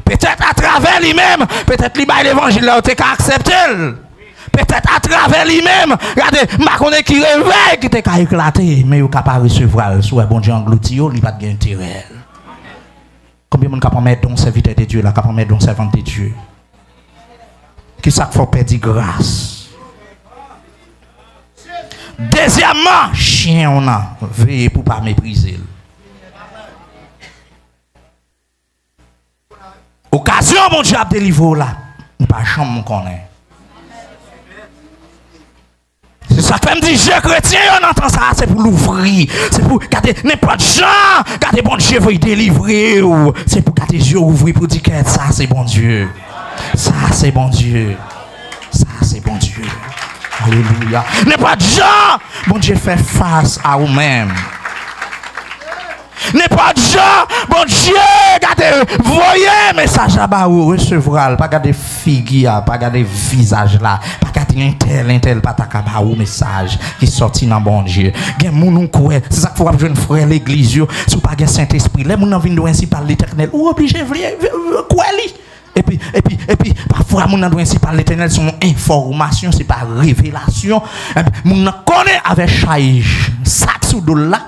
Peut-être à travers lui-même, peut-être lui bail l'évangile là t'es qu'à accepter. Peut-être à travers lui-même, regardez, ma connaît qui réveille, qui t'a éclaté, mais il n'est pas recevoir, soit bon Dieu englouti, il n'a pas de intérêt. Combien de monde peut mettre dans serviteur de Dieu, là, peut mettre dans servante de Dieu? Qui ça faut perdre grâce? Deuxièmement, chien on a, veillez pour ne pas mépriser. Occasion, mon Dieu, à délivrer là, nous pas chambre connaît. C'est ça que me dit, je chrétien, on entend ça, c'est pour l'ouvrir. C'est pour garder n'importe gens, garder bon Dieu veut délivrer. C'est pour garder les yeux ouverts pour dire que ça c'est bon Dieu. Ça c'est bon Dieu. Ça c'est bon Dieu. Alléluia. N'importe gens, bon Dieu fait face à vous-même. N'importe gens, bon Dieu, regardez, voyez message là-bas ou recevoir, pas garder figure, pas garder visage là, pas garder un tel, pas ta ou message qui sorti dans bon Dieu. Gen moun quoi, c'est ça qu'il faut jeune frère l'église yo, si pas gen Saint-Esprit, les moun viennent de ainsi par l'Éternel, ou obligé quoi li. Et puis, parfois, moun doit ainsi par l'Éternel son information, c'est pas révélation. Moun connaît avec chaïch, sac sous là.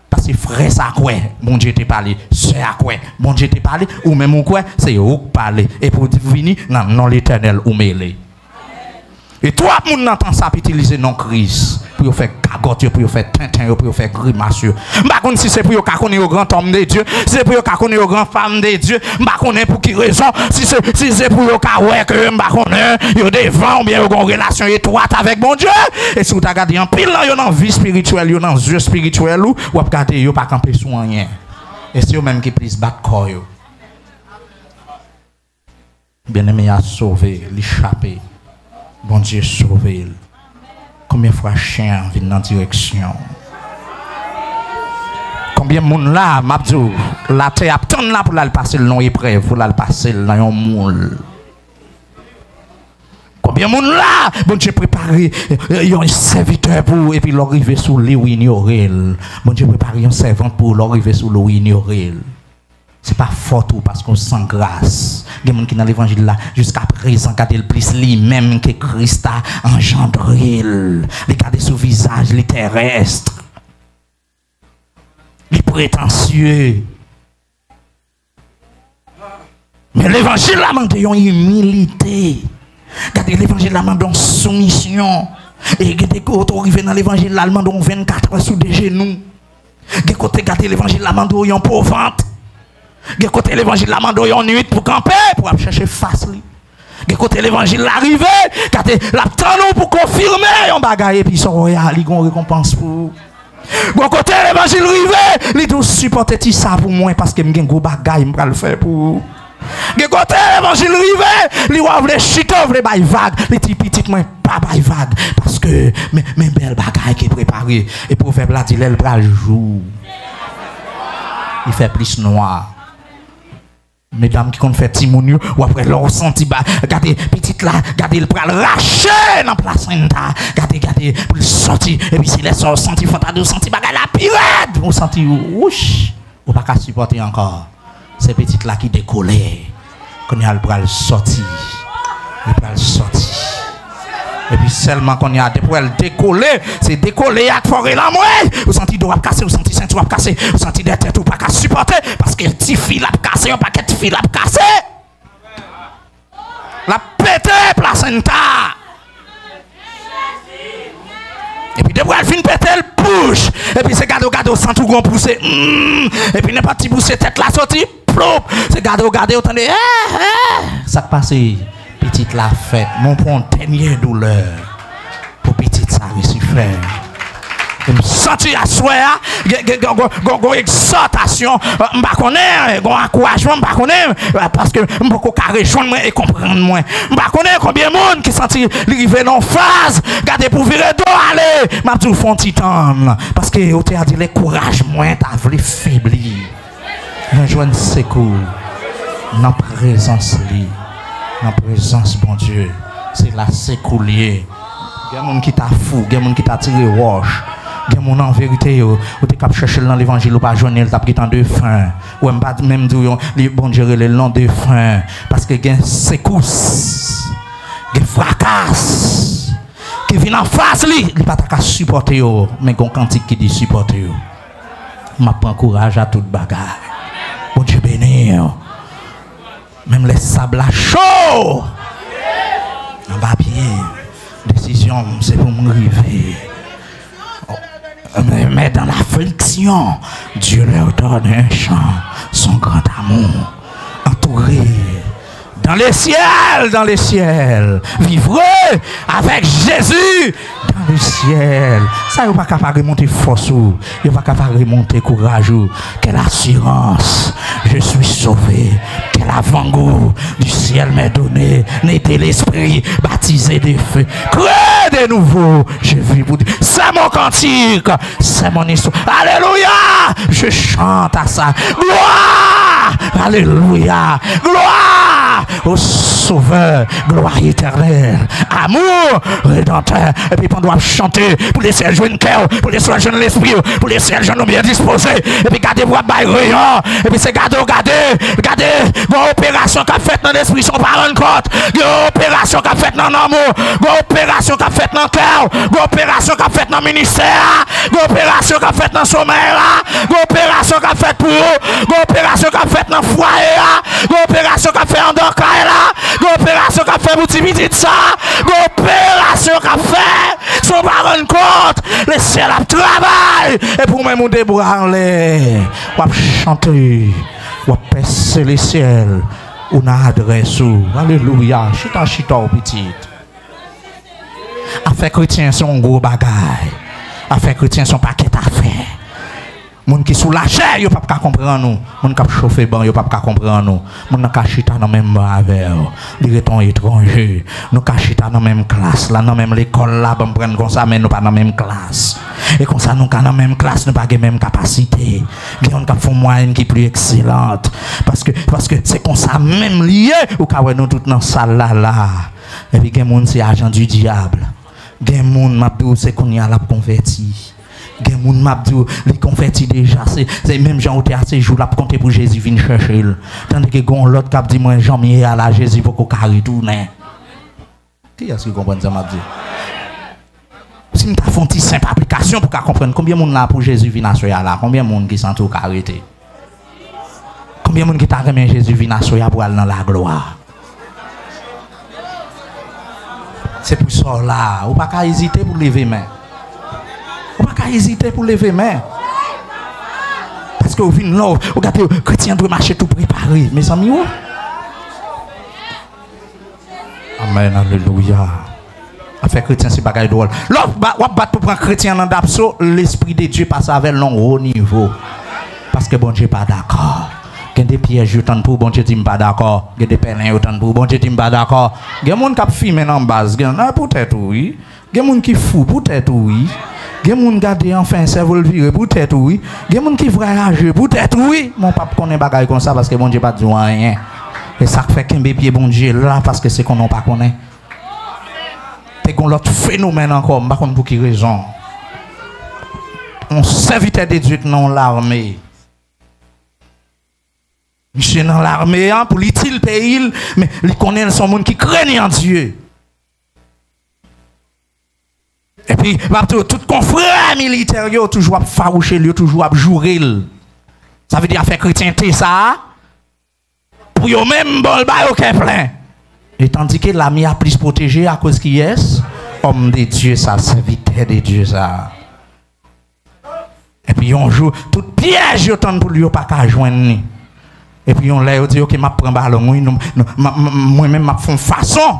Parce que frère, ça quoi, mon Dieu t'a parlé, c'est quoi, mon Dieu t'a parlé, ou même quoi, c'est eux qui parlent. Et pour venir dans l'Éternel, ou mêlé. Et toi, moun entend ça, pour utiliser non Christ, pour faire cagotte, pour faire tintin, pour faire grimace. Par contre, si c'est pour connaître au grand homme de Dieu, si c'est pour connaître au grand femme de Dieu, par contre, pour qui raison, si c'est pour ouais que par contre, yo devant ou bien une relation étroite avec mon Dieu. Et si vous regardez en pile là, yo dans vie spirituelle, yo dans yeux spirituel ou regardez yo pas camper sur rien. Et c'est eux même qui plus battre corps yo. Bien-aimé a sauvé, l'échappé. Bon Dieu sauvé. Combien de fois chien vient dans la direction? Combien de monde là, m'abdou, la terre attend là pour la passer le nom épreuve, pour la passer dans un moule. Combien de monde là, bon Dieu préparé un serviteur pour et puis l'arriver sous l'eau ignoré. Bon Dieu préparé un servante pour l'arriver sous l'eau ignoré. C'est pas fort tout parce qu'on sent grâce. Il y a des gens qui dans l'évangile là, jusqu'à présent, quand il plus lui-même que Christ a engendré. Regardez son visage, les terrestres. Les prétentieux. Mais l'évangile là, demande une humilité. Regardez l'évangile là, demande une soumission. Et quand on arrive dans l'évangile là, demande 24 heures sous des genoux. Quand on regarde l'évangile là, demande une pauvante. Quand l'évangile la mando yon nuit pour camper, pour chercher face li. Quand l'évangile l'arrive, quand la tano pour confirmer yon bagaille et puis son royal, il gon récompense pour. Quand l'évangile arrive, il doit supporter tout ça pour moi parce que m'gen gros bagaille m'pa le faire pour. Quand l'évangile arrive, il va vle chita, vle bay vague, les petit moi pas bay vague parce que mes belles bagaille qui préparé et proverbe là dit l'elle pral jour. Il fait plus noir. Mesdames qui ont fait timounio ou après leur senti bas, regardez petite là, regardez le bras raché dans placenta, regardez pour le sortir et puis si les sort senti fantado senti bagarre la pirate, vous senti ouch, ou pas qu'à supporter encore. C'est petite là qui décollait. Quand il y a le bras sorti, le bras sorti. Et puis seulement qu'on y a pour elle décoller, c'est décoller à forer la moelle. Vous sentez doigt casser, vous sentez ceinture casser, vous sentez des têtes ou pas qu'à supporter parce que petit fil a cassé, un paquet de fil a cassé. La pété placenta. Et puis depuis elle fin péter elle bouge. Et puis c'est gado sans tout grand pousser. Et puis n'importe qui pousser tête la sortie. C'est gado attendez. Ça passe. Petite la fête, mon point dernier douleur pour petite ça récifre. Je me senti à soi, gon exhortation, m'pa connaît, gon encouragement m'pa connaît parce que m'pa ka rejoindre moi et comprendre moi. M'pa connaît combien de monde qui senti arriver dans phase, garder pour virer dos aller, m'a tout font titan parce que au théâtre dit les courage moins t'a voulu faiblir. Rejoindre secours dans présence li. En présence, bon Dieu, c'est là s'écouler. Il y a des gens qui t'a fou, il y a des gens qui t'a tiré roche. Il y a des gens en vérité, ou tu as cherché dans l'évangile, ou pas joindre, tu as pris tant de faim. Ou même dire, bon Dieu, le long de faim. Parce que il y a des secousses, des fracasses, qui viennent en face, il n'y a pas qu'à supporter, mais il y a un cantique qui dit supporter. Je prends courage à toute bagarre. Bon Dieu béni. Même les sables chauds. En bas pied. Décision, c'est pour me river. Mais dans l'affliction, Dieu leur donne un chant, son grand amour, entouré. Dans les ciels, vivrez avec Jésus dans le ciel. Ça, il n'y a pas capable de remonter force, il n'y a pas capable de remonter courage. Quelle assurance, je suis sauvé. Quel avant-goût du ciel m'est donné. N'était l'esprit baptisé de feu. Crée de nouveau, je vis pour dire. C'est mon cantique, c'est mon histoire. Alléluia, je chante à ça. Gloire, alléluia, gloire au Sauveur, gloire éternelle, amour rédempteur. Et puis on doit chanter pour laisser le jeune cœur, pour laisser le jeune l'esprit, pour laisser le jeune bien disposé. Et puis garder pour bailler rayon. Et puis c'est garder, une opération qu'a faite dans l'esprit, son pas rendre compte. Une opération qu'a faite dans l'amour, une opération qu'a faite dans le cœur, une opération qu'a faite dans le ministère, une opération qu'a faite dans le sommeil, une opération qu'a faite pour eux, une opération qu'a faite dans le foyer, une opération qu'a fait en l'opération qu'a fait pour timidité ça, l'opération qu'a fait, son pas rendre compte, le ciel a travail, et pour même débrouiller, on va chanter, on va percer les ciels, on a adresse, alléluia, chita petite. Affaire chrétien, c'est un gros bagaille, affaire chrétien, son paquet à faire. Moun qui sous la chair, yo pas comprendre nous. Moun qui chauffer ban, yo pas comprendre nous. Moun qui chita dans même ban avec les étant étrangers. Nous qui chita dans même classe, là dans même l'école là, bon prendre comme ça mais nous pas dans même classe. Et comme ça nous dans même classe, nous pas de même capacité. Nous qui font moyenne qui plus excellente parce que c'est comme ça même lié ou ka nous tout dans salle là. Et puis gen moun c'est agent du diable. Gen moun m'a dit c'est qu'on y a la converti. Gen moun m'a dit les convertis déjà c'est même Jean au assez jour là pour compter pour Jésus vient chercher tandis que gon l'autre qui dit moi Jean mi à la Jésus pour qu'on retourner. Qui est-ce qui comprend ça m'a dit? Si nous avons une simple application pour comprendre combien de monde là pour Jésus vient à là, combien de monde qui sont tout arrêté. Combien de monde qui t'a remis Jésus vient à pour aller dans la gloire. C'est pour ça là, ou pas qu'à hésiter pour lever main. Ou pas qu'à hésiter pour lever main. Parce que vous venez là, vous regardez, les chrétiens doivent marcher tout préparé. Mes amis, où? Amen, alléluia. Affaire chrétien, c'est bagaille drôle. Là, on va pour prendre chrétien dans l'abso, l'esprit de Dieu passe avec long haut niveau. Parce que bon Dieu n'est pas d'accord. Il y a des pièges, pour bon Dieu n'est pas d'accord. Il y a des pèlerins, pour bon Dieu n'est pas d'accord. Il y a des gens qui filment en base. Peut-être oui. Il y a des gens qui fou, peut-être oui. Il y a des gens qui gardent enfin cerveau viré, peut-être oui. Il y a des gens qui voyagent, peut-être oui. Mon papa connaît bagaille comme ça parce que bon Dieu n'a pas dit rien. Et ça fait qu'un bébé bon Dieu là parce que c'est qu'on n'a pas connaît. C'est qu'on l'autre phénomène encore, par contre pour qui raison. On serviteur de Dieu dans l'armée. Monsieur dans l'armée, hein, pour l'utile pays, mais il connaît son monde qui craignent en Dieu. Et puis, tout confrère militaire, toujours à faroucher, toujours à jouer. Ça veut dire faire chrétienté ça. Pour eux même, bon, aucun plein. Et tandis que l'ami a plus protégé à cause qui est, homme de Dieu, ça, serviteur de Dieu, ça. Et puis on joue, tout piège, autant pour lui, pas qu'à joindre. Et puis on l'a dit, ok, je prends ballon, moi-même, je fais façon.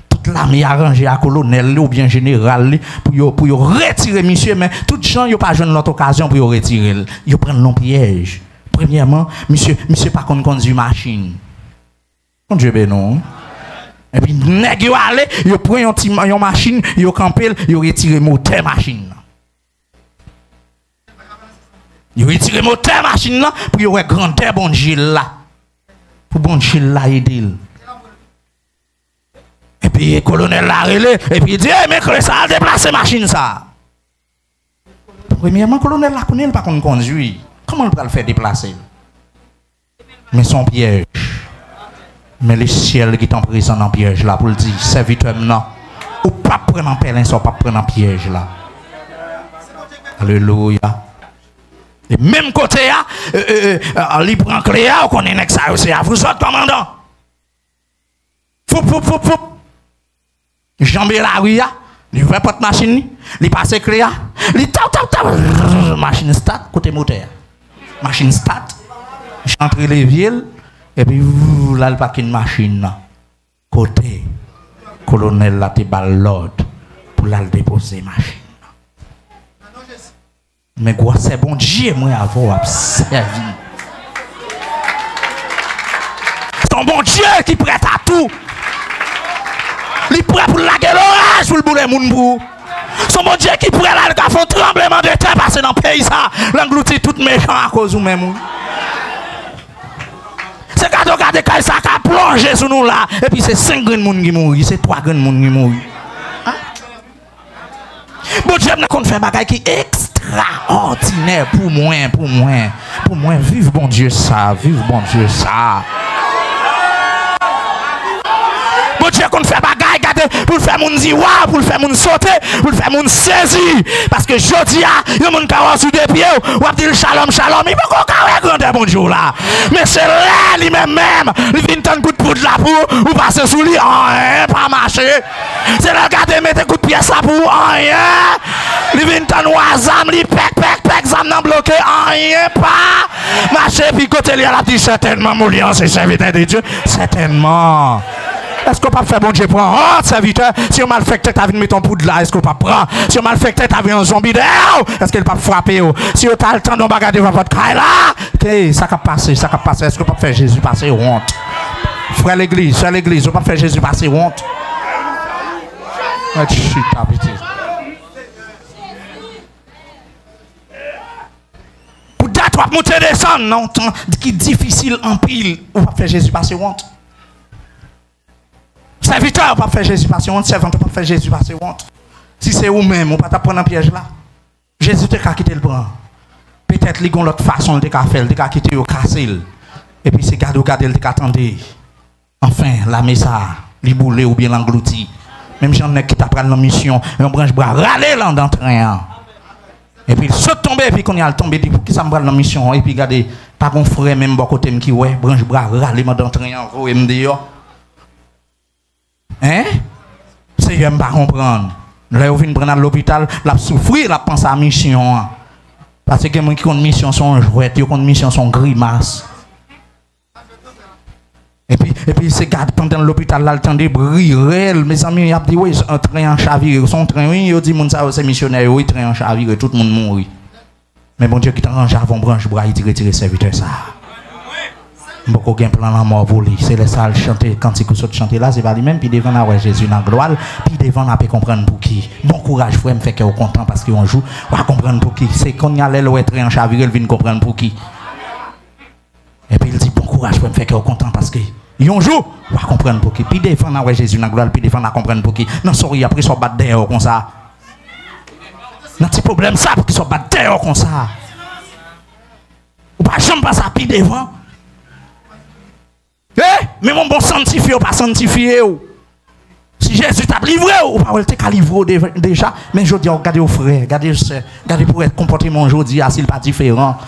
Toute l'ami arrangée à colonel ou bien général pour retirer monsieur, mais tout les gens n'ont pas joué l'autre occasion pour retirer. Ils prennent le piège. Premièrement, monsieur pas qu'on conduit machine. Mon Dieu bénon. Et puis, nèg yo allé, yo prend une machine, yo campé, yo retire moteur machine. Yo retire moteur machine là pour yo grandeur bon Dieu là. Pour bon Dieu là aider. Et puis le colonel l'a relé et puis il dit mais que ça a déplacé machine ça. Premièrement colonel là connaît pas qu'on conduit. Comment on peut le faire déplacer? Mais son piège. Mais le ciel qui est en présent dans le piège là pour le dire, serviteur non. Ou pas prendre en pèlerin, ou pas prendre en piège là. Alléluia. Et même côté là, il prend clé là, on connaît ça aussi. Vous autres commandant. Foup. Jambé la rue là, il ouvre porte machine, il passe clé là, il tap. Machine start côté moteur. Machine start. J'entre les villes. Et puis, là, il n'y a pas qu'une machine. Côté, colonel, là, tu as l'ordre pour la déposer machine. Mais quoi, c'est bon Dieu, moi, avoir servi. Son bon Dieu qui est prêt à tout. Il est prêt pour la gueule l'orage pour le boulet moun pour. Son bon Dieu qui est prêt là, il a fait un tremblement de terre passer dans le pays, ça. L'engloutir tout méchant à cause de vous-même. C'est quand on regarde quand ça a plongé sur nous là. Et puis c'est 5 grands monde qui mourent, c'est 3 grands monde qui mourent. Hein? Bon Dieu, on fait des choses qui sont extraordinaires pour moi. Pour moi, vive bon Dieu ça, vive bon Dieu ça. Bon Dieu, qu'on fait des choses pour le faire moun dire waouh, pour le faire moun sauter, pour le faire moun saisir. Parce que je dis, il y a moun qui sous des pieds, ou a dit shalom, il faut qu'on carré grandeur bon Dieu là. Mais c'est là, lui-même, il vient tant coup de poudre là pour, ou passer sous lui, rien, pas marcher. C'est là, regardez, mettez coup de pièce là pour, rien. Il vient tant oisam, il pec, zam nan bloqué, rien, pas marcher, puis côté lui, elle a dit certainement, mon lien, c'est serviteur de Dieu, certainement. Est-ce qu'on peut faire bon Dieu prend un serviteur? Si on mal fait que tu as vu mettre ton poudre là, est-ce qu'on peut prendre? Si on mal fait que tu as vu un zombie derrière, est-ce qu'il peut frapper? Si on a le temps de regarder votre caille là, ça va passer. Est-ce qu'on peut faire Jésus passer honte? Frère l'église, on peut faire Jésus passer honte. Pour date, on monter descendre, non? Qui est difficile en pile, on peut faire Jésus passer honte. Serviteur, on ne peut pas faire Jésus passer honte. Servant, on ne peut pas faire Jésus passer honte. Si c'est vous-même, on ne peut pas prendre un piège là. Jésus t'a quitté le bras. Peut-être qu'il y a l'autre façon de faire, il t'a quitté au cassé. Et puis c'est garder, il t'a attendu. Enfin, la messa, li boule ou bien l'englouti. Même si on est qui t'a pris la mission, on branche bras râler là dans le train. Et puis il saute tomber, et puis quand il a tombé, il dit pour qui ça me prend la mission. Et puis regardez, pas mon frère même bon côté qui ouais, branche bras râler dans le train, vous me dit hein? C'est je ne pas comprendre. Là, vous venez prendre à l'hôpital, la souffrir, la pense à la mission. Parce que les gens qui ont une mission sont jouets, qui ont une mission sont grimaces. Et puis c'est garde pendant l'hôpital là le temps de briller mes amis a dit oui un train en chavire son train oui il dit mon ça c'est missionnaire oui train en chavire tout le monde mourit mais bon Dieu qui t'arrange avant branche bras il retirer serviteur ça beaucoup gain plan la mort pour lui c'est les salles chanter quand il saute chanter là c'est pas lui même puis devant là Jésus dans gloire puis devant là peut comprendre pour qui bon courage frère me fait que content parce qu'on joue va comprendre pour qui c'est qu'on y allait le train en chavire il vient comprendre pour qui. Et puis il dit bon courage pour me faire content parce que yon jour va comprendre pour qui puis défendre ouais Jésus dans gloire puis défendre comprendre pour qui non sorry après soit battre dehors comme ça non petit problème ça pour qu'il soit battre dehors comme ça ou pas jamais pas ça puis devant mais mon bon sanctifié ou pas sanctifié si Jésus t'a livré ou pas il t'a livré déjà mais je dis regardez au frère regardez pour être comportement aujourd'hui s'il pas différent.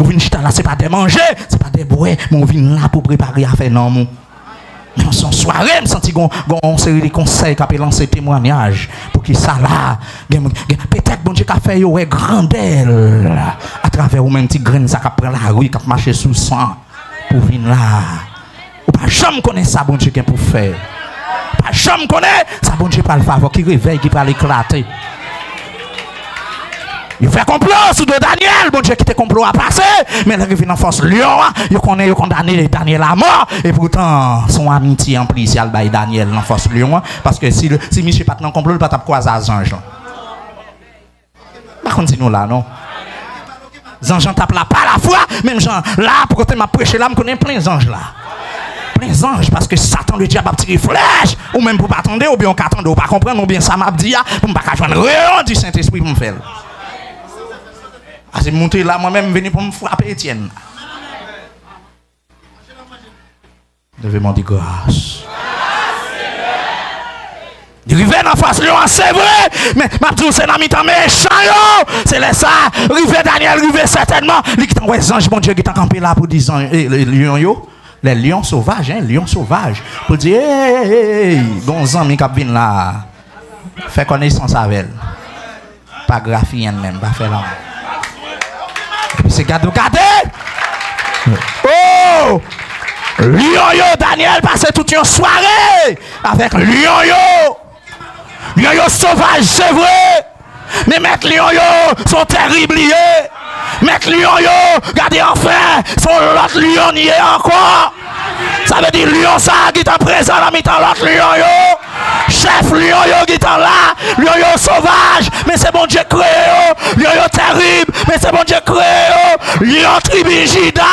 Vous venez là, ce n'est pas de manger, ce n'est pas de boire, mais on vient là pour préparer à faire non. Mais on s'en soirée, je me sens qu'on série de conseils qui a lancé témoignage pour qu'il ça là. Peut-être bon Dieu qui a fait une grandeur à travers une petite graine qui a pris la rue, qui a marché sous le sang pour venir là. Ou pas jamais connaître ça, bon Dieu, qui pour faire. Pas jamais connaître ça, bon Dieu, pas le faveur, qui réveille, qui va l'éclater. Il fait complot sous de Daniel, bon Dieu qui te complot à passer, mais il arrive dans force lion, il connaît condamné Daniel à mort, et pourtant son amitié en prise, il bail Daniel dans force lion, parce que si Michel pas dans complot, il pas tape quoi à Zange. Par contre, nous là, non? Zange tape là, pas la foi, même Jean, là, pour que m'a prêché là, je connais plein d'anges là. Plein d'anges, parce que Satan le diable a tiré flèche, ou même pour pas attendre, ou bien on attendre, ou pas comprendre, ou bien ça m'a dit, pour ne pas joindre rien du Saint-Esprit pour me faire. Ah, c'est monté là, moi-même, venu pour me frapper Étienne. Devez m'en dire grâce. Il arrive dans face Lyon, c'est vrai, mais ma petite c'est un mi-temps méchant, c'est là ça. Rive Daniel, rive certainement. Les qui t'envoient les anges, mon Dieu, qui t'ont campé là pour dire les lions, les lions sauvages, hein, lions sauvages. Pour dire, hey, bon ami qui vient là, fait connaissance avec elle. Pas graphienne même, pas faire là. C'est gardé. Oh! Lion yo, Daniel passe toute une soirée avec lion yo. Lion yo sauvage, c'est vrai. Mais mettre lion yo sont terribles liés. Mettre lion yo, regardez enfin, son l'autre lion y est encore. Ça veut dire lion ça qui est présent dans mi-temps l'autre lion yo. Chef lion yo qui est là, lion yo sauvage, mais c'est bon Dieu créé yo. Lion yo terrible, mais c'est bon Dieu créé yo. Lion tribigida,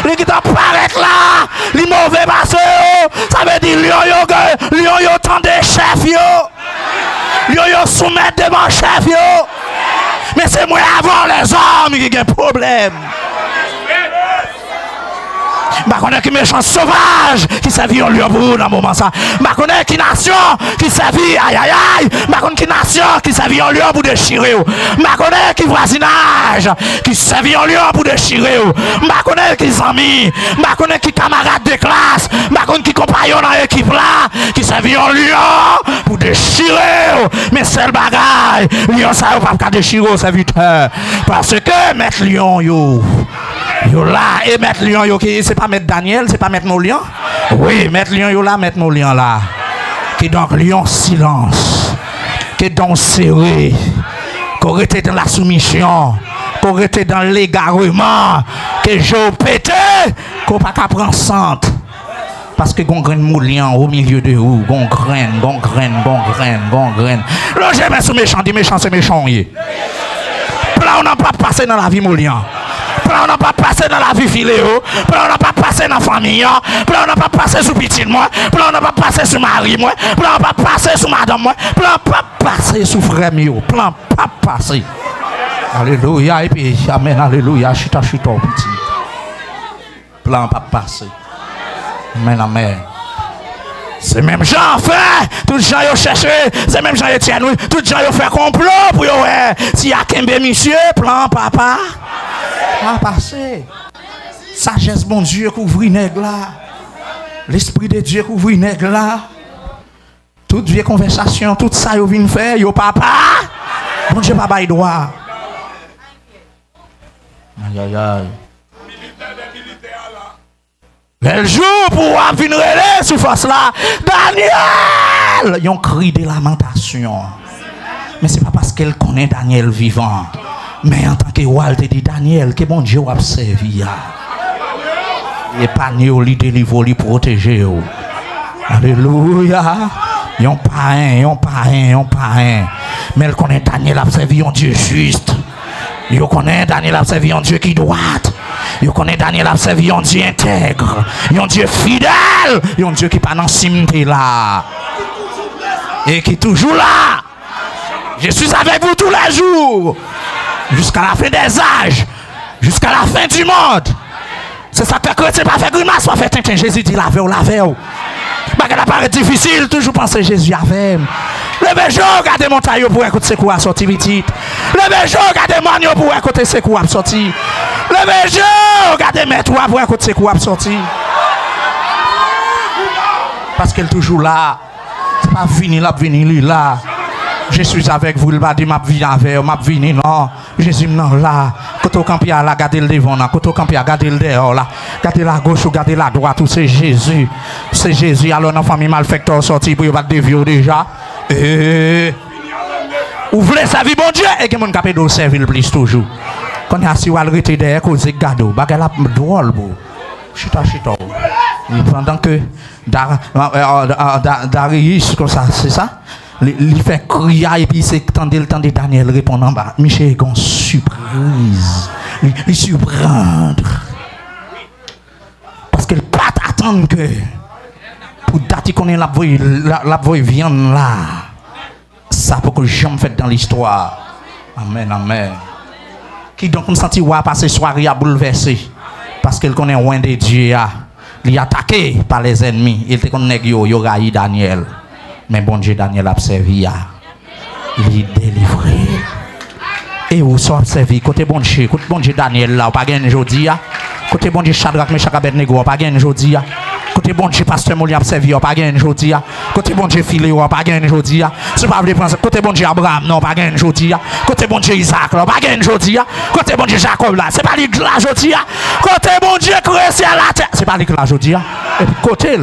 lui qui t'apparaît là, les mauvais passé yo. Ça veut dire lion yo tendez chef yo. Lion yo soumettre devant chef yo. Mais c'est moi avant les hommes qui ont un problème. Je connais qui méchant sauvage qui servit en lieu pour dans le moment ça. Je connais qui nation qui servit aïe aïe aïe. Je connais qui nation qui servit en lieu pour déchirer. Je connais qui voisinage qui servit en lieu pour déchirer. Je connais qui amis. Je connais qui camarades de classe. Je connais qui compagnons dans l'équipe là qui servit en lieu pour déchirer. Mais c'est le bagaille. Lion ça va pas déchirer au serviteur. Parce que mettre lion yo. Yo là et mettre lion yo qui c'est pas mettre Daniel, c'est pas mettre nos lions. Oui, mettre lion yo là, mettre nos lions là. Qui donc lion silence. Qui donc serré. Qu'on était dans la soumission. Qu'on était dans l'égarement. Que je pété. Qu'on pas qu'à prendre centre. Parce que gon graine moulian au milieu de où, gon graine. Là j'aime ce méchant, dit méchant c'est méchant. Là on n'a pas passé dans la vie moulian. On n'a pas passé dans la vie filéo, on n'a pas passé passer dans la famille, plan n'a pas passé sur petit moi, plan n'a pas passé sur mari moi, plan n'a pas passé sur madame moi, plan n'a pas passé sur frère mio, plan pas passé. Alléluia, et puis amen, alléluia, chita petit. Plan pas passé. Amen, amen. C'est même gens fait, tout les gens ont cherché, c'est même gens tiennent, tout les gens ont fait complot pour si y a qu'un monsieur, plan papa, pas passé. Sagesse bon Dieu couvre nègre là. L'esprit de Dieu couvre nègre là. Toute vieille conversation, tout ça yo vinn faire, yo papa. Bon Dieu pas bail droit. Aïe aïe aïe. Le jour pour venir relais sous face là, Daniel, ils ont cri de lamentation. Mais c'est pas parce qu'elle connaît Daniel vivant, mais en tant que roi, elle dit Daniel, que bon Dieu a servi. Il pas né au lit délivrer, lui protéger. Alléluia. Ils ont pas un. Mais elle connaît Daniel a servi un Dieu juste. Ils connaît Daniel a servi un Dieu qui doit. Ils connaissent Daniel a servi un Dieu intègre, un Dieu fidèle, un Dieu qui n'est pas dans le cimetière là. Et qui est toujours là. Je suis avec vous tous les jours. Jusqu'à la fin des âges. Jusqu'à la fin du monde. C'est ça que c'est pas fait grimace, pas fait tintin. Jésus dit lavez-vous, lavez-vous. Parce que paraît difficile, toujours penser Jésus avait. Levez jour, regardez mon taillot pour écouter ce quoi sorti petit. Levez jour, regardez mon pour écouter ce quoi sorti. Levez jour, regardez mes toi pour écouter ce quoi sorti. Parce qu'elle est toujours là. C'est pas fini là, venir là. Je suis avec vous, il va dire, ma vie avec vous, ma vie non. Jésus non là. Quand on campe là, regardez le devant là. Quand on campe, regardez le dehors là. Regardez la gauche ou regardez la droite, tout c'est Jésus. C'est Jésus. Alors, dans la famille malfecteur sorti pour y avoir des vieux déjà. Vous voulez servir bon Dieu et que mon capé de servir le plus toujours. Quand il y a si vous allez rester derrière, vous avez gado. Bagay la drôle, beau. Chita. Pendant que Darius, comme ça, c'est ça? Il fait crier et puis c'est le temps de Daniel répondre en bas. Michel est en surprise. Il surprendre. Parce qu'il ne peut pas attendre que pour date qu'on ait la voix viande là. Ça pour que jamais fait dans l'histoire. Amen, amen. Qui donc nous sentit ouais passer soirée à bouleverser parce qu'il connaît loin de Dieu. Il est attaqué par les ennemis. Il était comme yo raï Daniel. Mais bon Dieu, Daniel a servi. Il est délivré. Et où sont servi? Côté bon Dieu, Daniel là, pas gagné aujourd'hui. Côté bon Dieu, Shadrach, Meshach, Abednego, pas gagné aujourd'hui. Côté bon Dieu, pasteur Mouli a servi, pas gagné aujourd'hui. Côté bon Dieu, Philéo, pas gagné aujourd'hui. C'est pas vrai penser. Côté bon Dieu, Abraham, non, pas gagné aujourd'hui. Côté bon Dieu, Isaac, là, pas gagné aujourd'hui. Côté bon Dieu, Jacob là, c'est pas lui là aujourd'hui. Côté bon Dieu, Christ à la terre, c'est pas lui là aujourd'hui. Et puis côté.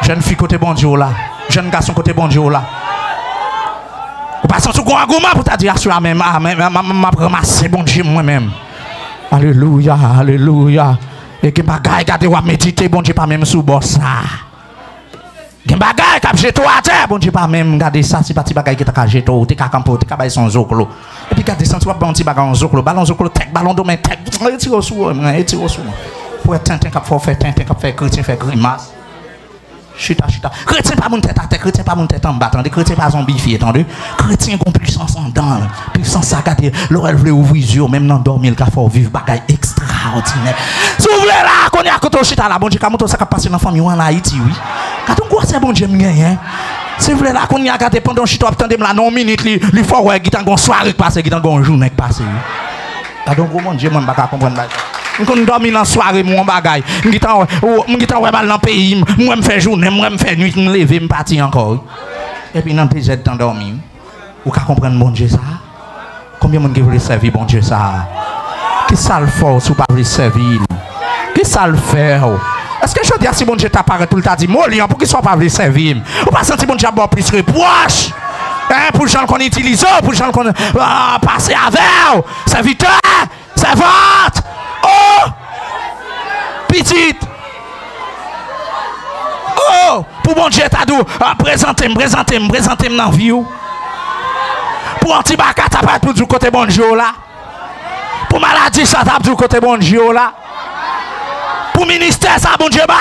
Jeune fille côté bon Dieu là. Jeune garçon côté bon Dieu là. Ou pas sans un argument pour te dire à même m'a ramassé bon Dieu moi-même. Alléluia. Et que bagaille garder ou méditer bon Dieu pas même sous boss ça. Que bagaille cap jeter à terre bon Dieu pas même garder ça c'est parti bagaille qui t'a jeter ou t'es campo t'es bailler son zoklo. Et puis garder ça tu vas bon petit bagaille en zoklo, ballon tête, ballon domaine tête. Retire sous pour être tintin cap faire tintin cap faire chrétien faire grimace. Chita. Chrétien pas mon tête à terre, chrétien pas mon tête en bas, attendez, chrétien pas zombie, attendez. Chrétien con puissance en dedans, puissance ça garder, l'oreille veut ouvrir les yeux, même dans dormir, il faut vivre bagaille extraordinaire. Si vous voulez là, qu'on y a côté chita là, bon Dieu, comment ça va passer dans la famille en Haïti, oui. Quand on croit c'est bon Dieu hein. Si vous voulez là, qu'on y a gardé pendant chita, attendez là, non minute, il faut ouais, qui t'en soirée passer, qui t'en journée passer. Quand on bon Dieu, moi pas comprendre ça. Quand on dormit dans la soirée, mon bagaille. Je suis dans le pays, moi je fais journée, moi je fais nuit, je me lève, je parti encore. Et puis dans le désert, je dormi. Vous comprenez bon Dieu ça? Combien de monde veut servir bon Dieu ça? Qui ça le fait si vous ne pouvez pas servir? Qui ça le fait? Est-ce que je dis si bon Dieu t'apparaît tout le temps, dit moi, pour qu'il ne soit pas servir? Vous ne pas sentir bon Dieu avoir plus reproche? Pour les gens qu'on utilise, pour les gens qu'on passe avec, serviteur, servante. Oh! Petite! Oh! Pour bon Dieu, t'as dit, présentez-moi dans la vie. Pour Pour anti-bacat, ça va être du côté bon Dieu là. Pour maladie, ça va être du côté bon Dieu là. Pour ministère, ça, bon Dieu, bah,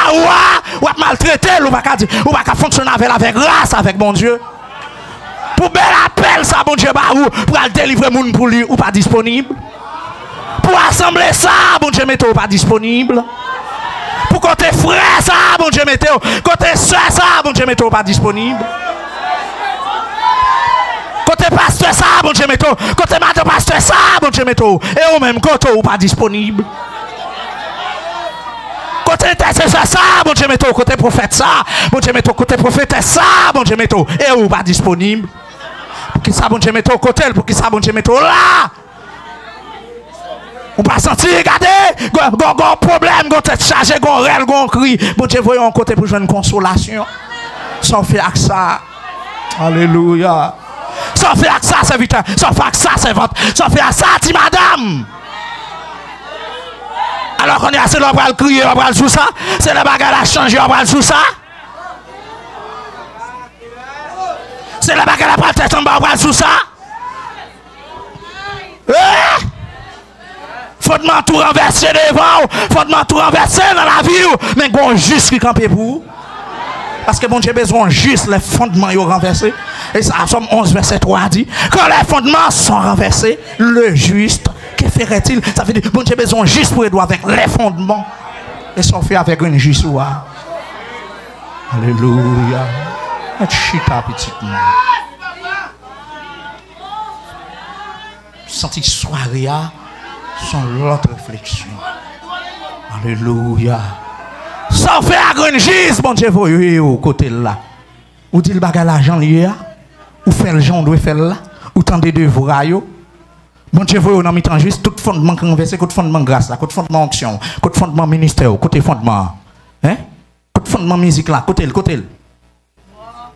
ou à maltraiter, ou pas fonctionner avec grâce, avec bon Dieu. Pour bel appel, ça, bon Dieu, bah, ou pour aller délivrer moun pour lui, ou pas disponible. Pour assembler ça, bon Dieu, mettez ou pas disponible. Pour côté frère, ça, bon Dieu, mettez ou. Côté soeur, ça, bon Dieu, mettez ou pas disponible. Côté pasteur, ça, bon Dieu, mettez ou. Côté madame pasteur, ça, bon Dieu, mettez ou. Et ou même côté ou pas disponible. Côté intercesseur, ça, bon Dieu, mettez ou. Côté prophète, ça, bon Dieu, mettez ou. Côté prophète, ça, bon Dieu, mettez ou. Et ou pas disponible. Pour qui ça, bon Dieu, mettez ou. Côté, pour qui ça, bon Dieu, mettez ou. Là. Ou pas sentir, regardez, gon problème, gon tête chargée, gon rêle, gon cri. Bon Dieu, voyons un côté pour jouer une consolation. Sans faire avec ça. Alléluia. Sans faire avec ça, serviteur. Sans faire avec ça, servante. Sans faire avec ça, dit madame. Alors qu'on est assez là, on va le crier, on va le sous ça. C'est le bagage à changer, on va le sous ça. C'est le bagage à prendre tête en bas, on va le sous ça. Fondement tout renversé devant, fondement tout renversé dans la vie, mais bon juste qui campe pour. Parce que bon Dieu besoin juste les fondements sont renversés. Et ça, Somme 11 verset 3 dit, quand les fondements sont renversés, le juste, que ferait-il? Ça veut dire bon Dieu besoin juste pour aider avec les fondements. Et ça fait avec une juste soir. Alléluia. Et chita petitement. Senti soirée sans l'autre réflexion. Alléluia. Ça fait à grande gise, bon Dieu, vous au côté là. Ou dit le bagage l'argent lié, ou fait le gens doit faire là, ou tendez de vous rayo. Bon Dieu, vous dans mi-temps juste tout fondement renversé, tout fondement grâce là, tout fondement onction, tout fondement ministère, côté fondement. Hein? Côté fondement musique là, côté.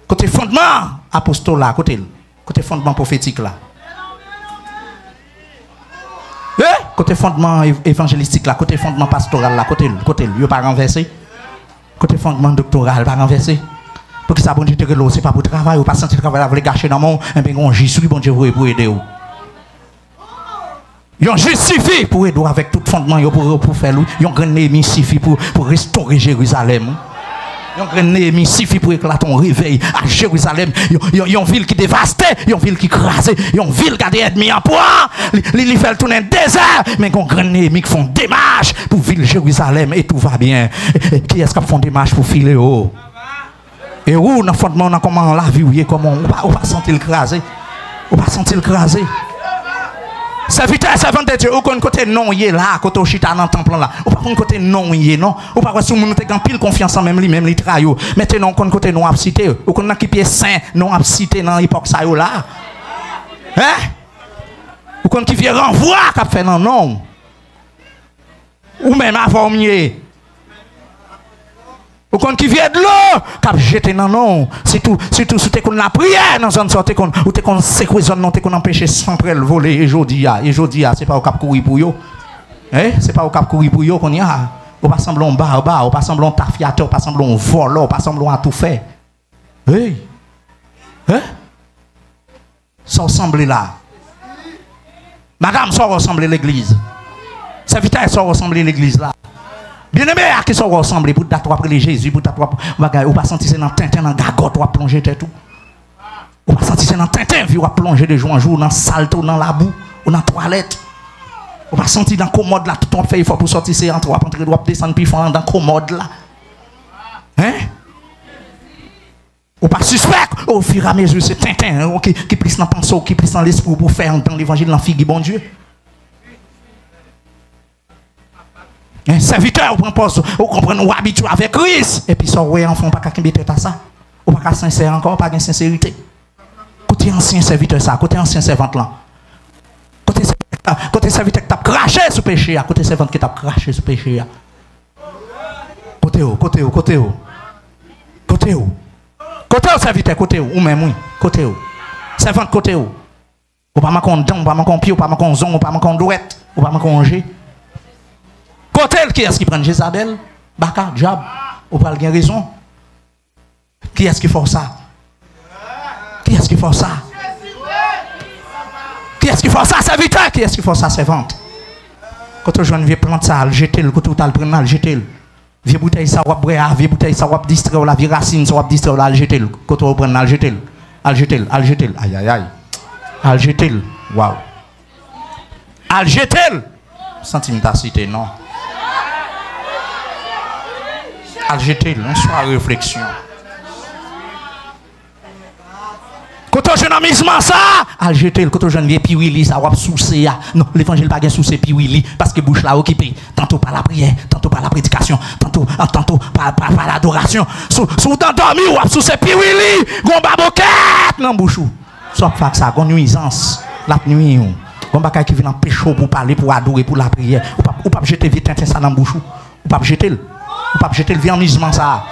Côté fondement apostolat, côté fondement prophétique là. Côté fondement évangélistique là, côté fondement pastoral là, côté, il pas renversé. Côté fondement doctoral, pas renversé. Pour que ça, bon Dieu, te relance, c'est pas pour travail, ou pas sentir le travail, vous les gâcher dans mon, et bien, on juste, bon Dieu, pour aider vous. Ils ont justifie pour aider avec tout fondement, pour faire, ils ont grand Néhémie suffit pour restaurer Jérusalem. Ils ont grand Néhémie suffit pour éclater un réveil à Jérusalem. Ils ont une ville qui dévastée, ils ont une ville qui crasée, ils ont une ville qui a des ennemis en poids. Ils font tourner un désert, mais ils ont grand Néhémie qui font des marches pour ville Jérusalem et tout va bien. Qui est-ce qui font des marches pour filer haut? Et où, dans le fondement, on a comment la vie, comment on va sentir le craser. On va sentir le craser. Serviteur, servante de Dieu, au côté non, il est là, côté au chita dans le temple là. Ou pas côté non, il est non. Ou pas si vous avez pile confiance en même les trayo. Maintenant, côté non à citer. Ou qu'on a qui pied saint, non à citer dans l'époque ça là. Hein? Ou qu'on qui vient renvoi, qu'a fait non, non. Ou même avant mieux. Ou quand qui vient de l'eau, cap jeté non non, c'est tout si t'es qu'on la prière dans une sorte qu'on ou t'es qu'on sécurisé non t'es qu'on empêcher sans près le voler et jodi c'est pas au cap courir pour yo. Hein, c'est pas au cap courir pour yo qu'on y a. On pas semblant barbare, on pas semblant tafiateur, on pas semblant voleur, on pas semblant à tout faire. Hey. Hein? Ça ressemble là. Madame, ça ressemble l'église. Serviteur, ça ressemble l'église là. Bien aimé, à qui ça ressemble pour t'attendre après Jésus, pour t'attendre après, ou pas sentir c'est dans Tintin, dans Gagotte, ou à plonger tout. Ou pas sentir c'est dans Tintin, ou à plonger de jour en jour, dans salte, ou dans la boue, ou dans la toilette. Ou pas sentir dans commode là, tout ton fait, il faut pour sortir, c'est entre, ou entrer, ou descendre, puis il faut dans commode là. Hein? Ou pas suspect, au fur et à mesure, c'est Tintin, qui prise dans le pinceau, qui prise dans l'esprit pour faire entendre l'évangile dans la figue, bon Dieu. Un serviteur, on propose, on comprend, on habitue avec Christ. Et puis, ça, ouais, enfant, pas qu'à mettre à ça. Ou pas qu'à sincère encore, pas de sincérité. Côté ancien serviteur, ça, côté ancien servante là. Côté serviteur qui t'a craché sur péché, côté servante qui t'a craché sur péché. Côté où, serviteur, côté où, ou même, oui, côté où. Servante, côté où. Ou pas m'en don, ou pas m'en pied, ou pas m'en zon, ou pas m'en douette, ou pas m'en G. Côté qui est-ce qui prend Jézabel? Baka, Job, ou pas bien raison? Qui est-ce qui fait ça? Qui est-ce qui fait ça? est-ce qu'il faut ça, serviteur? Qui est-ce qu'il faut ça, servante? Quand on viens prendre ça, jeter le côté, tu le prendre, jeter le. Vieux bouteille, ça va boire, vieux bouteille, ça va distraire, la vieille racine, ça va distraire, là, jeter le. Quand on prend, jeter le. Jeter le, jeter le. Aïe, aïe, aïe. Jeter le. Waouh. Jeter le. Sentimentacité, non. Jeter le. On soit réflexion. Quand on jeune amusement ça, al jeter le quand on jeune vieux piwili ça va soucer non l'évangile pas gain soucer piwili parce que bouche là occupé tantôt par la prière, tantôt par la prédication, tantôt par l'adoration. Sous t'endormi ou soucer piwili, gon baboquette dans bouche. Soit fait ça gon nuisance la nuit ou gon bakay qui vient en pécho pour parler pour adorer pour la prière ou pas jeter vite ça dans bouche ou pas jeter le ou pas jeter le vieux amusement ça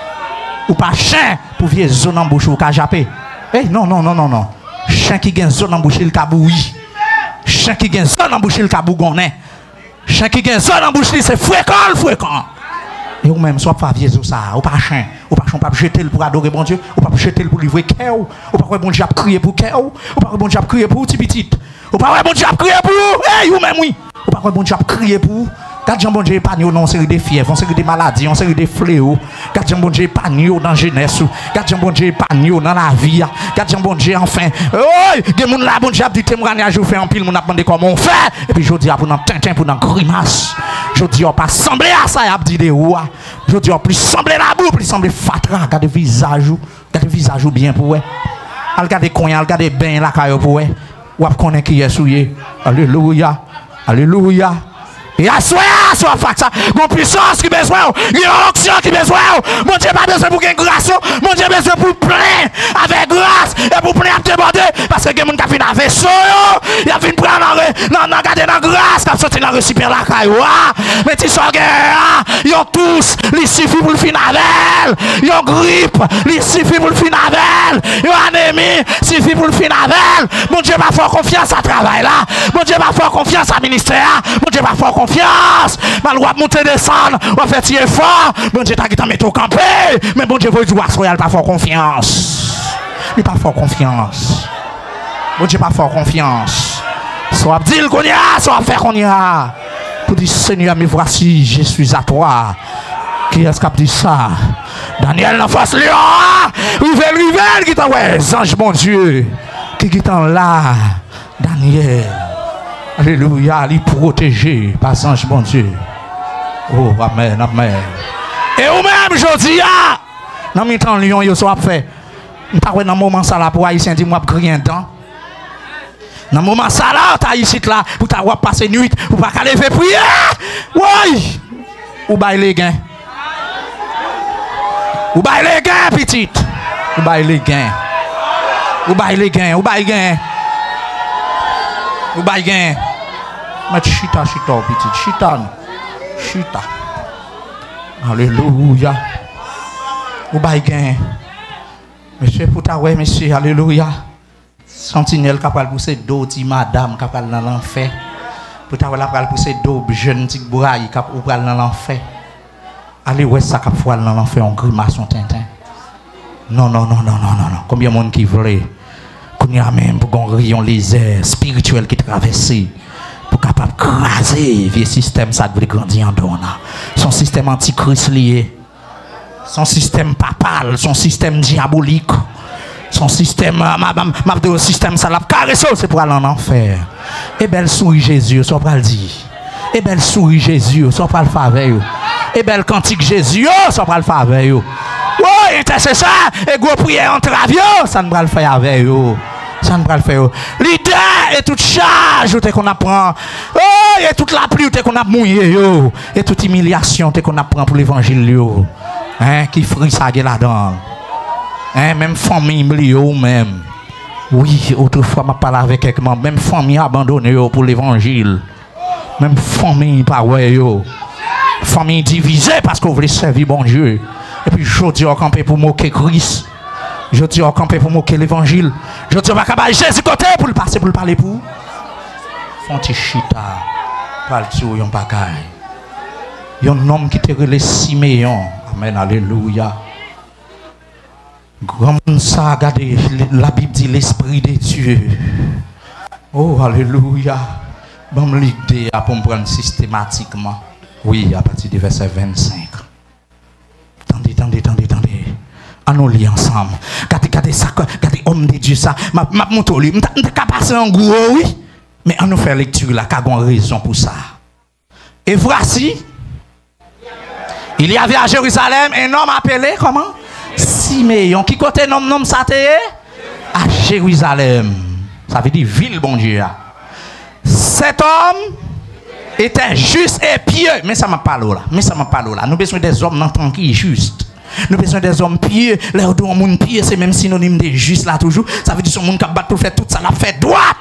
ou pas chien pour vieux zone en bouche ou ka japper. Eh non. Chien qui gagne zone en bouche le kaboui. Chien qui gagne zone en bouche le kabougonné. Chien qui gagne zone en bouche c'est fréquent. Et ou même soit pas vieux ça, ou pas chien, ou pas jeter le pour adorer bon Dieu, ou pas jeter le pour livrer cœur, ou pas bon Dieu crier pour cœur, ou pas bon Dieu crier pour petit, ou pas bon Dieu crier pour eh ou même oui, ou pas bon Dieu crier pour quatre gens bon Dieu épargne dans une série de fièvres, une série de maladies, une série de fléaux. Quatre gens bon Dieu épargne dans la jeunesse. Quatre gens bon Dieu épargne dans la vie. Quatre gens bon Dieu enfin. Oh, des gens là bon Dieu a dit témoignage ou fait en pile, on a demandé comment on fait. Et puis je dis pour dans tintin pour dans grimace. Je dis on pas sembler à ça, il a dit des rois. Je dis on plus sembler la boue, plus sembler fatra, regarde visage ou bien pour ouais. Regarde coin, regarde bain la caillou pour ouais. Ou connaît qui est souillé. Alléluia. Alléluia. Et à soi, fait ça. Mon puissance qui besoin, une onction qui besoin. Mon Dieu pas besoin pour une grâce. Mon Dieu besoin pour plein avec grâce et pour plein à déborder. Parce que quelqu'un qui a fait un vaisseau, il a fait dans grâce, qui a sorti dans le récipient la caillou. Mais tu sais, ils ont tous, il suffit pour le final. Ils ont grippe, il suffit pour le final. Ils ont anémie, il suffit pour le final. Mon Dieu va faire confiance à travail là. Mon Dieu va faire confiance à ministère. Mon Dieu va faire confiance. Mal ou monter descendre, on fait tirer fort. Bon Dieu t'a qui t'a mis au campé. Mais bon Dieu veut dire soyez pas fort confiance. Il pas fort confiance. Bon Dieu pas fort confiance. Soit dit qu'on y a, soit faire qu'on y a. Pour dire Seigneur, mais voici, je suis à toi. Qui est-ce qui a dit ça? Daniel en face lion. Rivel qui t'a ouais, ange mon Dieu. Qui t'en là? Daniel. Alléluia, il protégé par ange bon Dieu. Oh, amen, amen. Et ou même, je dis, dans mes temps, lion, il soit fait. Dans le moment ça là, pour Haïtien, dis-moi, crier un temps. Dans le moment ça là, tu as ici là, pour t'avoir passé nuit, pour pas qu'à lever prier. Oui. Ou bail les gains. Ou bail les gains, petite. Ou bail les gains. Ou bail les gains, ou bail gain. Ou bail gain. Mais chita, petite, chita. Alléluia. Ou bail gain. Monsieur, pour ta ouais, monsieur, alléluia. Sentinelle capable pousser d'autres madame capable dans l'enfer. Pour ta ouais, la pousser d'autres jeunes petits bourailles capable dans l'enfer. Allez, ouais, ça capable dans l'enfer, on grimace son tintin. Non. Combien de monde qui voulait qu'on y a même pour qu'on rayon les airs spirituels qui traversent pour capable craser vieux système ça devrait grandir en donnant. Son système antichrist lié, son système papal, son système diabolique, son système système ça l'a caressé c'est pour aller en enfer. Et belle souris Jésus, ça va le dire. Et belle souris Jésus, ça va le faveur. Et belle cantique Jésus, ça va le faveur. Oui, intercesseur, et gros prière en travio, ça ne va le faire avec eux. Ça ne va le faire. L'idée et toute charge qu'on apprend. Oh, et toute la pluie qu'on a mouillé. Et toute humiliation qu'on apprend pour l'évangile. Hein, qui frise ça là-dedans. Hein, même famille, même. Oui, autrefois, je parlé avec quelqu'un. Même famille abandonnée pour l'évangile. Même famille, pas ouais. Famille divisée parce qu'on voulait servir bon Dieu. Et puis je dis au campé pour moquer Christ. Je dis au campé pour moquer l'évangile. Je dis au campé Jésus côté pour le passer, pour le parler pour. Fonti chita. Parle sur yon bagay. Yon homme qui te relè Siméon. Amen, alléluia. Grand ça, regardez, la Bible dit l'Esprit de Dieu Oh, alléluia. Bon, l'idée pour me prendre systématiquement. Oui, à partir du verset 25. Attendez. On nous lit ensemble. Regardez ça, regardez homme de Dieu ça. Ma montre lui, m'ta passer en gros, oui. Mais on nous fait lecture là, car on a raison pour ça. Et voici, il y avait à Jérusalem un homme appelé comment? Siméon. Qui côté nom ça à Jérusalem. Ça veut dire ville, bon Dieu. Cet homme était juste et pieux. Mais ça m'a parlé là. Nous avons besoin des hommes n'entendent qui juste. Nous avons besoin des hommes pieux. Les hommes pieux, c'est même synonyme de juste là toujours. Ça veut dire que ce monde qui bat pour faire tout ça, l'a fait droite.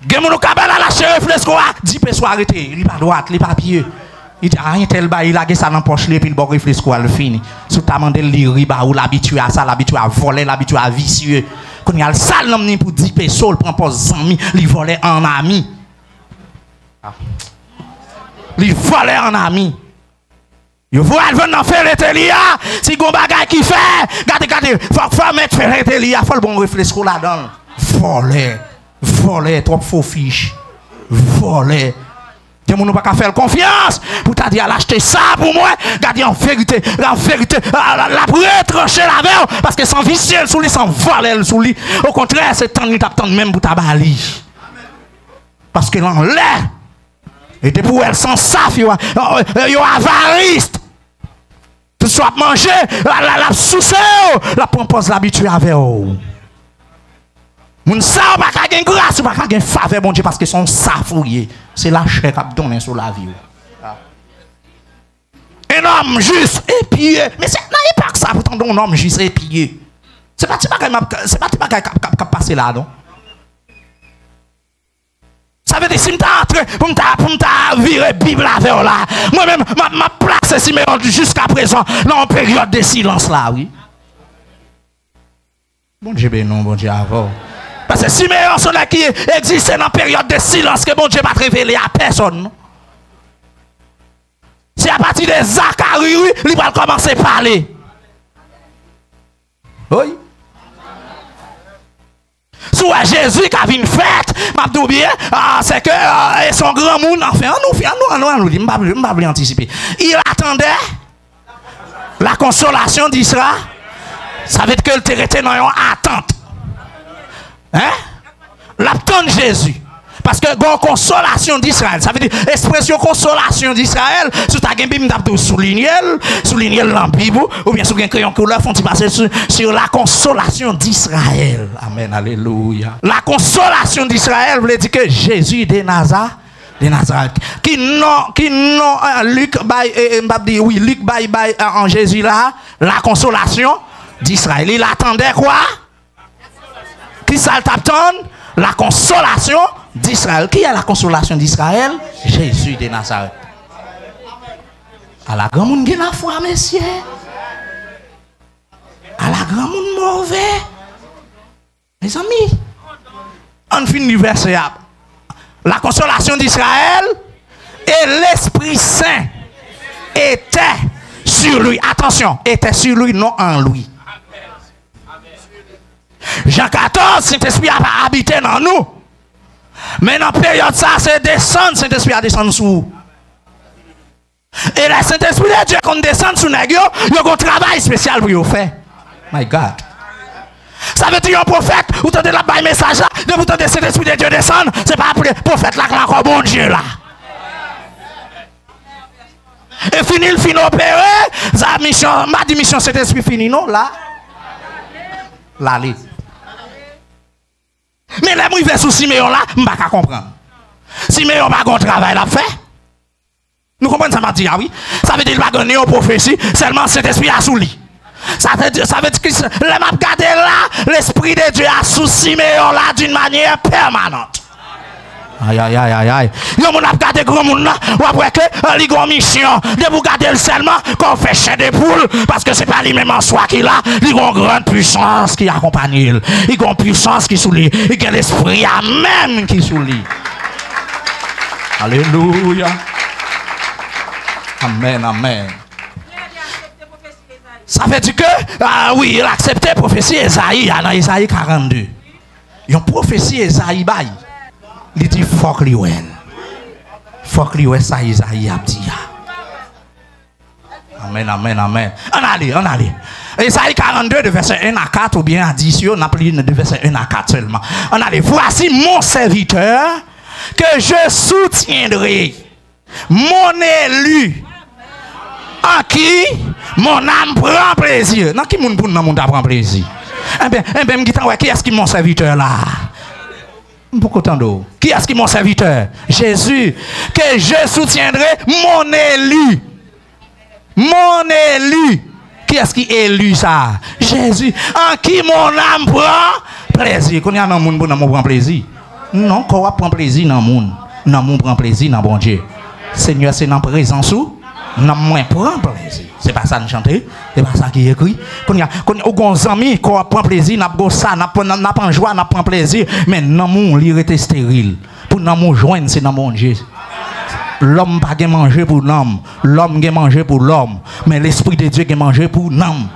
Gemono kabala la chérie fresco 10 personnes arrêté, il pas droite, il pas pieux. Il dit rien tel ba il a ça dans poche puis le bon fresco le fini. Sous ta mandé li riba ou l'habitué à ça, l'habitué à voler, l'habitué à vicieux. Quand il y a le sale l'homme pour 10 personnes, prend pas amis, il volait en ami. Il volait en ami. Yo voit elle venir faire l'ételia, si gon bagay qui fait, regardez, faut mettre faire l'ételia, faut le bon fresco là-dedans. Voler, trop faux fiche. Voler. Des gens n'ont pas faire confiance pour t'a dit à l'acheter ça pour moi. Regardez en vérité, la pourrait trancher la verre parce que sans vicier sous lui, sans voler sous lui. Au contraire, c'est tant qu'il t'attend même pour ta bali. Parce que l'on l'est. Et depuis elle sans saf, yo avariste. Tu sois manger, la souce, la propose l'habitude avec vous. Moun sa pas ka gen grâce, pas ka gen faveur bon Dieu parce que son safouillé, c'est la chair qui a donné sur la vie. Un homme juste et pieux, mais c'est pas que ça pourtant un homme juste et pieux. C'est pas qui passer là non. Ça veut dire si m'ta entré pour m'ta virer Bible avec là. Moi même ma place Siméon jusqu'à présent dans une période de silence là oui. Bon Dieu ben non bon Dieu avant. Parce que Siméon, c'est là qui existe dans la période de silence que bon Dieu va te révéler à personne. C'est à partir de Zacharie, il va commencer à parler. Oui. Soit Jésus qui a vu une fête, m'a dit bien, c'est que son grand monde, enfin, nous, je ne vais pas anticiper. Il attendait la consolation d'Israël. Ça veut dire que le était dans une attente. Hein? L'attente de Jésus. Parce que la consolation d'Israël, ça veut dire expression consolation d'Israël, si tu as un Bible, tu as souligné dans la Bible, ou bien si tu as un crayon couleur, tu passer sur la consolation d'Israël. Amen, alléluia. La consolation d'Israël veut dire que Jésus de Nazareth. Qui non, Luc en Jésus là, la consolation d'Israël. Il attendait quoi? Qui ça t'attend? La consolation d'Israël. Qui est la consolation d'Israël? Jésus de Nazareth. À la grand monde qui a la foi, messieurs. À la grand monde mauvais. Mes amis. On finit le verset. La consolation d'Israël et l'Esprit Saint était sur lui. Attention, était sur lui, non en lui. Jean 14, Saint-Esprit a habité dans nous. Mais dans la période ça, c'est descendre, Saint-Esprit a descendu sur vous. Et le Saint-Esprit de Dieu, quand descend sur nous, il y a un travail spécial pour vous faire. My God. Ça veut dire un prophète, vous entendez la baille message là, de vous entendez Saint-Esprit de Dieu descendre, c'est pas pour le prophète là, comme bon Dieu là. Et fini le fin opéré, ma mission Saint-Esprit fini, non, là. Là, là. Mais les mouilles sous Siméon là, je ne peux pas comprendre. Siméon n'a pas de travail à faire. Nous comprenons ça, m'a dit, ah oui. Ça veut dire qu'il va gagner une prophétie, seulement cet esprit a sous lui. Ça veut dire que le m'a regardé là, l'esprit de Dieu a sous Siméon là d'une manière permanente. Aïe, aïe, aïe, aïe, aïe. Yo, mon a regardé grand monde là, ou après que, il a une mission, de vous garder le seulement, qu'on fait chien de poule, parce que c'est pas lui-même en soi qui a, il a une grande puissance qui accompagne, il a une puissance qui sous lui, il a l'esprit à même qui sous lui. Alléluia. Amen, amen. Ça veut dire que, oui, il a accepté la prophétie Esaïe, dans Esaïe 42. Une prophétie Esaïe bail. Il dit faut que lui faut que lui ça Esaïe a dit. Amen, amen, amen. On allez. Esaïe 42 de verset 1 à 4 ou bien addition, on a pris de verset 1 à 4 seulement. On allez. Voici mon serviteur que je soutiendrai, mon élu, en qui mon âme prend plaisir. Dans qui mon âme prend plaisir? Eh bien, qui est-ce qui est mon serviteur là? Qui est-ce qui est mon serviteur? Jésus, que je soutiendrai mon élu. Mon élu. Qui est-ce qui est élu ça? Jésus, en qui mon âme prend plaisir. Qu'on y a dans le monde pour nous prendre plaisir. Non, qu'on va prendre plaisir dans le monde. Dans le monde prend plaisir dans bon Dieu. Seigneur, c'est dans la présence où? Non, moins prend plaisir. C'est pas ça nous chanter, c'est pas ça qui est écrit. Quand il y a des amis qui prend plaisir, n'a pas ça, n'a pas joie, n'a pas plaisir, mais non mon il était stérile. Pour nous mon joindre, c'est dans mon Dieu. L'homme pas gain manger pour l'homme, l'homme gain manger pour l'homme, mais l'esprit de Dieu gain manger pour l'homme.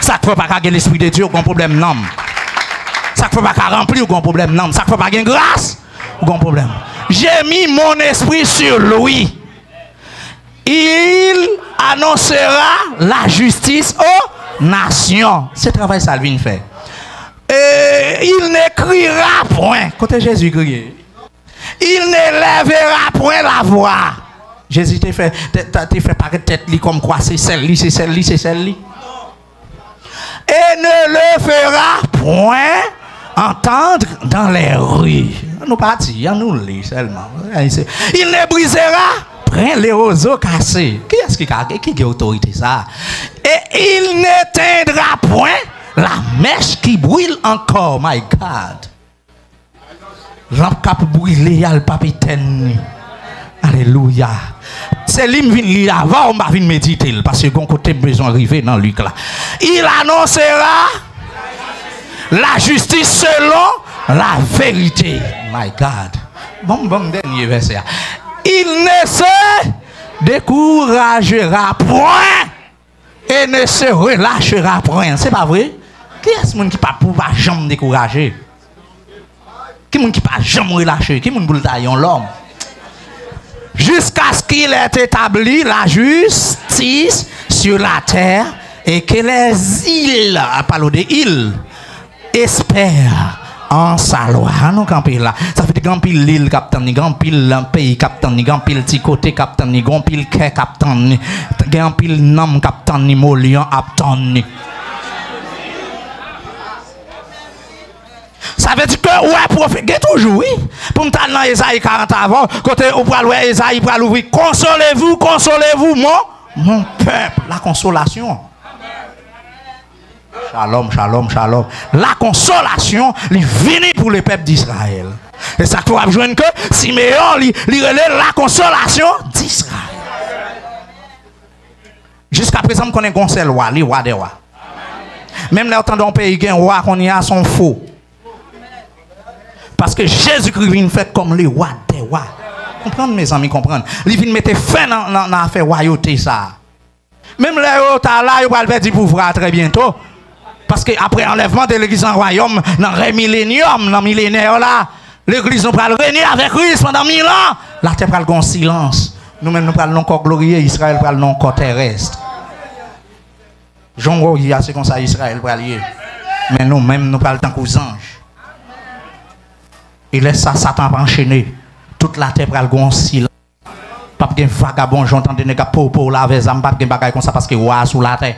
Ça ne fait pas que l'esprit de Dieu a un problème l'homme. Ça ne fait pas qu'à remplir un problème l'homme, ça ne fait pas gain grâce ou un problème. J'ai mis mon esprit sur lui. Il annoncera la justice aux nations. C'est le travail que Salvin fait. Il n'écrira point. Côté Jésus crié. Il ne lèvera point la voix. Jésus t'a fait paraître tête comme quoi c'est celle-là, c'est celle-là, c'est celle-là. Et ne le fera point entendre dans les rues. Nous partons, nous lit seulement. Il ne brisera point les roseaux cassés. Qui est-ce qui a autorité ça? Et il n'éteindra point la mèche qui brûle encore. My God. Lampe cap brûlé, il y a le capitaine. Alléluia. C'est lui qui vient avant, on va venir méditer parce que bon côté besoin arriver dans Luc là. Il annoncera la justice selon la vérité. My God. Bon dernier verset. Il ne se découragera point et ne se relâchera point. C'est pas vrai? Qui est-ce qui pas pour pas jamais décourager? Qui est-ce qui pas jamais relâcher? Qui est-ce qui pour tailler l'homme? Jusqu'à ce qu'il ait établi la justice sur la terre et que les îles, à parler des îles, espèrent en sa loi. Nous campons là. Ça fait grand pile l'île captain, grand pile pays captain, grand pile petit côté captain, grand pile quai captain, grand pile nom captain, molion captain. Ça veut dire que ouais prophète toujours oui. Pour me dans Esaïe 40 avant, côté où pour aller Esaïe pour l'ouvrir, consolez-vous, consolez-vous mon peuple, la consolation. Shalom, shalom, shalom. La consolation, il vient pour le peuple d'Israël. Et ça faut rejoindre que Siméon, il relève la consolation d'Israël. Jusqu'à présent, on connaît qu'on seul roi, les rois des rois. Même les autant d'un pays qui est un roi qu'on y a sont faux. Parce que Jésus-Christ vient faire comme les rois des rois. Comprenez mes amis, comprenez. Il vient mettre fin dans l'affaire royauté ça. Même les royautés là, ils vont perdre du pouvoir très bientôt. Parce qu'après l'enlèvement de l'église en royaume, dans le millénium, dans le millénaire là, l'église nous va régner avec Christ pendant 1000 ans. La terre va le silence. Nous-mêmes nous parlons encore glorieux, Israël va le encore terrestre. Jean Roy, c'est comme ça Israël va lier. Mais nous-mêmes nous parlons tant qu'aux anges. Et laisse ça, Satan va enchaîner. Toute la terre va le silence. Pas de vagabond, j'entends des gars pour la veste, pas de bagaille comme ça parce que roi sous la terre.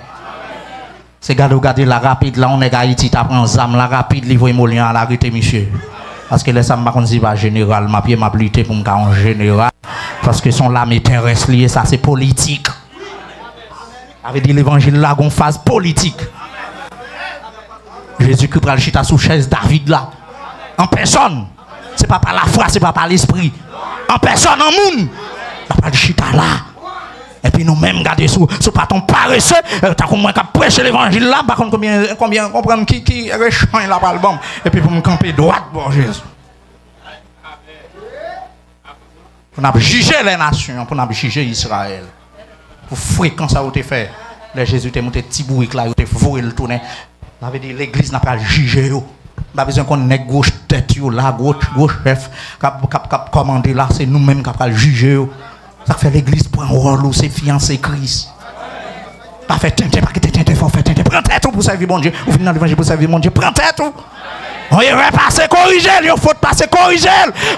C'est garder la rapide, là on est Haïti, tu prends zam, la rapide, livre émollient à l'arrêté, monsieur. Parce que les femmes, par contre, pas général, ma pied m'a blité pour me faire en général. Parce que son lame terrestre lié, ça c'est politique. Avait dit l'évangile là, on phase politique. Jésus-Christ prend le chita sous chaise David là. En personne. C'est pas par la foi, c'est pas par l'esprit. En personne, en monde. Il pas de chita là. Et puis nous-mêmes, regardez sous pas ton paresseux, t'as comme moi qui prêche l'évangile là, par contre combien comprendre qui réchant là par le bon. Et puis pour me camper droite, bon Jésus. Pour nous juger les nations, pour nous juger Israël. Pour fréquenter ça, vous avez fait. Les Jésus t'a monté petit bourrique là, vous avez voué le tourner. Ça veut dire l'église n'a pas jugé. Pas besoin qu'on ait gauche tête là, gauche chef, cap commander là, c'est nous-mêmes qui allons juger. Ça fait l'église pour un rôle où c'est fiancé Christ. Pas fait tente, pas que tente, faut faire tente. Prends tête pour servir bon Dieu. Ou venir dans l'évangile pour servir mon Dieu. Prends tête. On y va passer, corriger, il faut passer, corriger.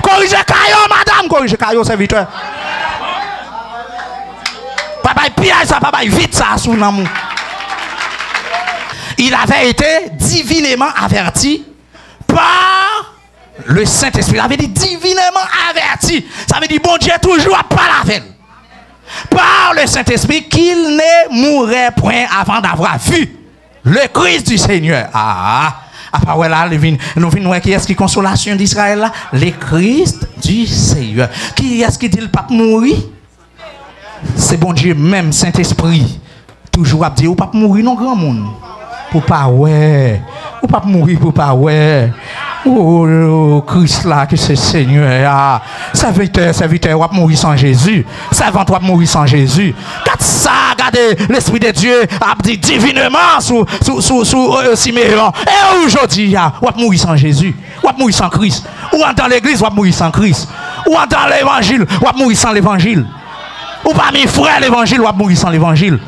Corriger Caillot, madame, corriger Caillot, serviteur. Papa, piège ça, papa, vite ça, sous l'amour. Il avait été divinement averti par le Saint-Esprit. Il avait dit divinement averti. Ça veut dire, bon Dieu, toujours pas la veine. Par le Saint-Esprit qu'il ne mourrait point avant d'avoir vu le Christ du Seigneur. Après là, nous venons qui est-ce qui consolation d'Israël là? Le Christ du Seigneur. Qui est-ce qui dit le pape mourir? C'est bon Dieu même, Saint-Esprit. Toujours à dire, ou pas mourir non grand monde. Pour pas ouais. Ou pas mourir pour pas ouais. Oh, Christ là, que c'est Seigneur. Serviteur, on va mourir sans Jésus. Servant, on va mourir sans Jésus. Quand ça, regardez, l'Esprit de Dieu a dit divinement sous Siméon. Et aujourd'hui, on va mourir sans Jésus. On va mourir sans Christ. Ou dans l'église, on va mourir sans Christ. Ou dans l'évangile, on va mourir sans l'évangile. Ou parmi frères, l'évangile, on va mourir sans l'évangile.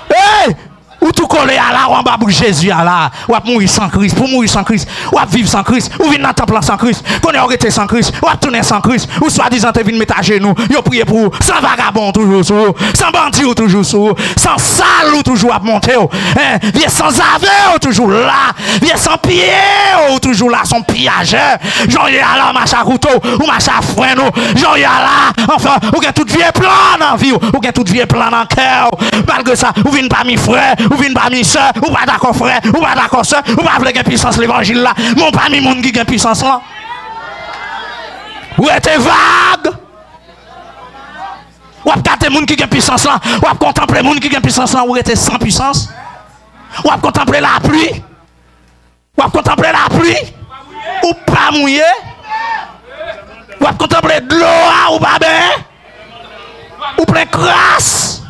Hey! Ou tout collé à la, ou en bas pour Jésus à la, ou à mourir sans Christ, pour mourir sans Christ, ou à vivre sans Christ, ou venir dans le temple sans Christ, qu'on est arrêté sans Christ, ou à tourner sans Christ, ou soi-disant te venir mettre à genoux, ou prier pour, sans vagabond toujours sous, sans bandit ou toujours sous, sans sale ou toujours à monter, viens sans aveu ou toujours là, viens sans pied ou toujours là, son piageur, j'en y a là, machin couteau, ou machin frein, j'en y a là, enfin, ou gagne tout vieux plan dans la vie, ou gagne tout vieux plan dans le cœur, malgré ça, ou venez pas mes frères, ou venez pas mes soeurs, ou pas d'accord frère, ou pas d'accord soeur, ou pas avec puissance l'évangile là, mon pas mes monde qui a puissance là. Ou était vague. Ou regarder les gens qui ont puissance là, ou contempler les gens qui ont puissance là, ou était sans puissance. Ou contempler la pluie. Ou contempler la pluie. Ou pas mouiller. Ou contempler de l'eau ou pas bien. Ou plein crasse.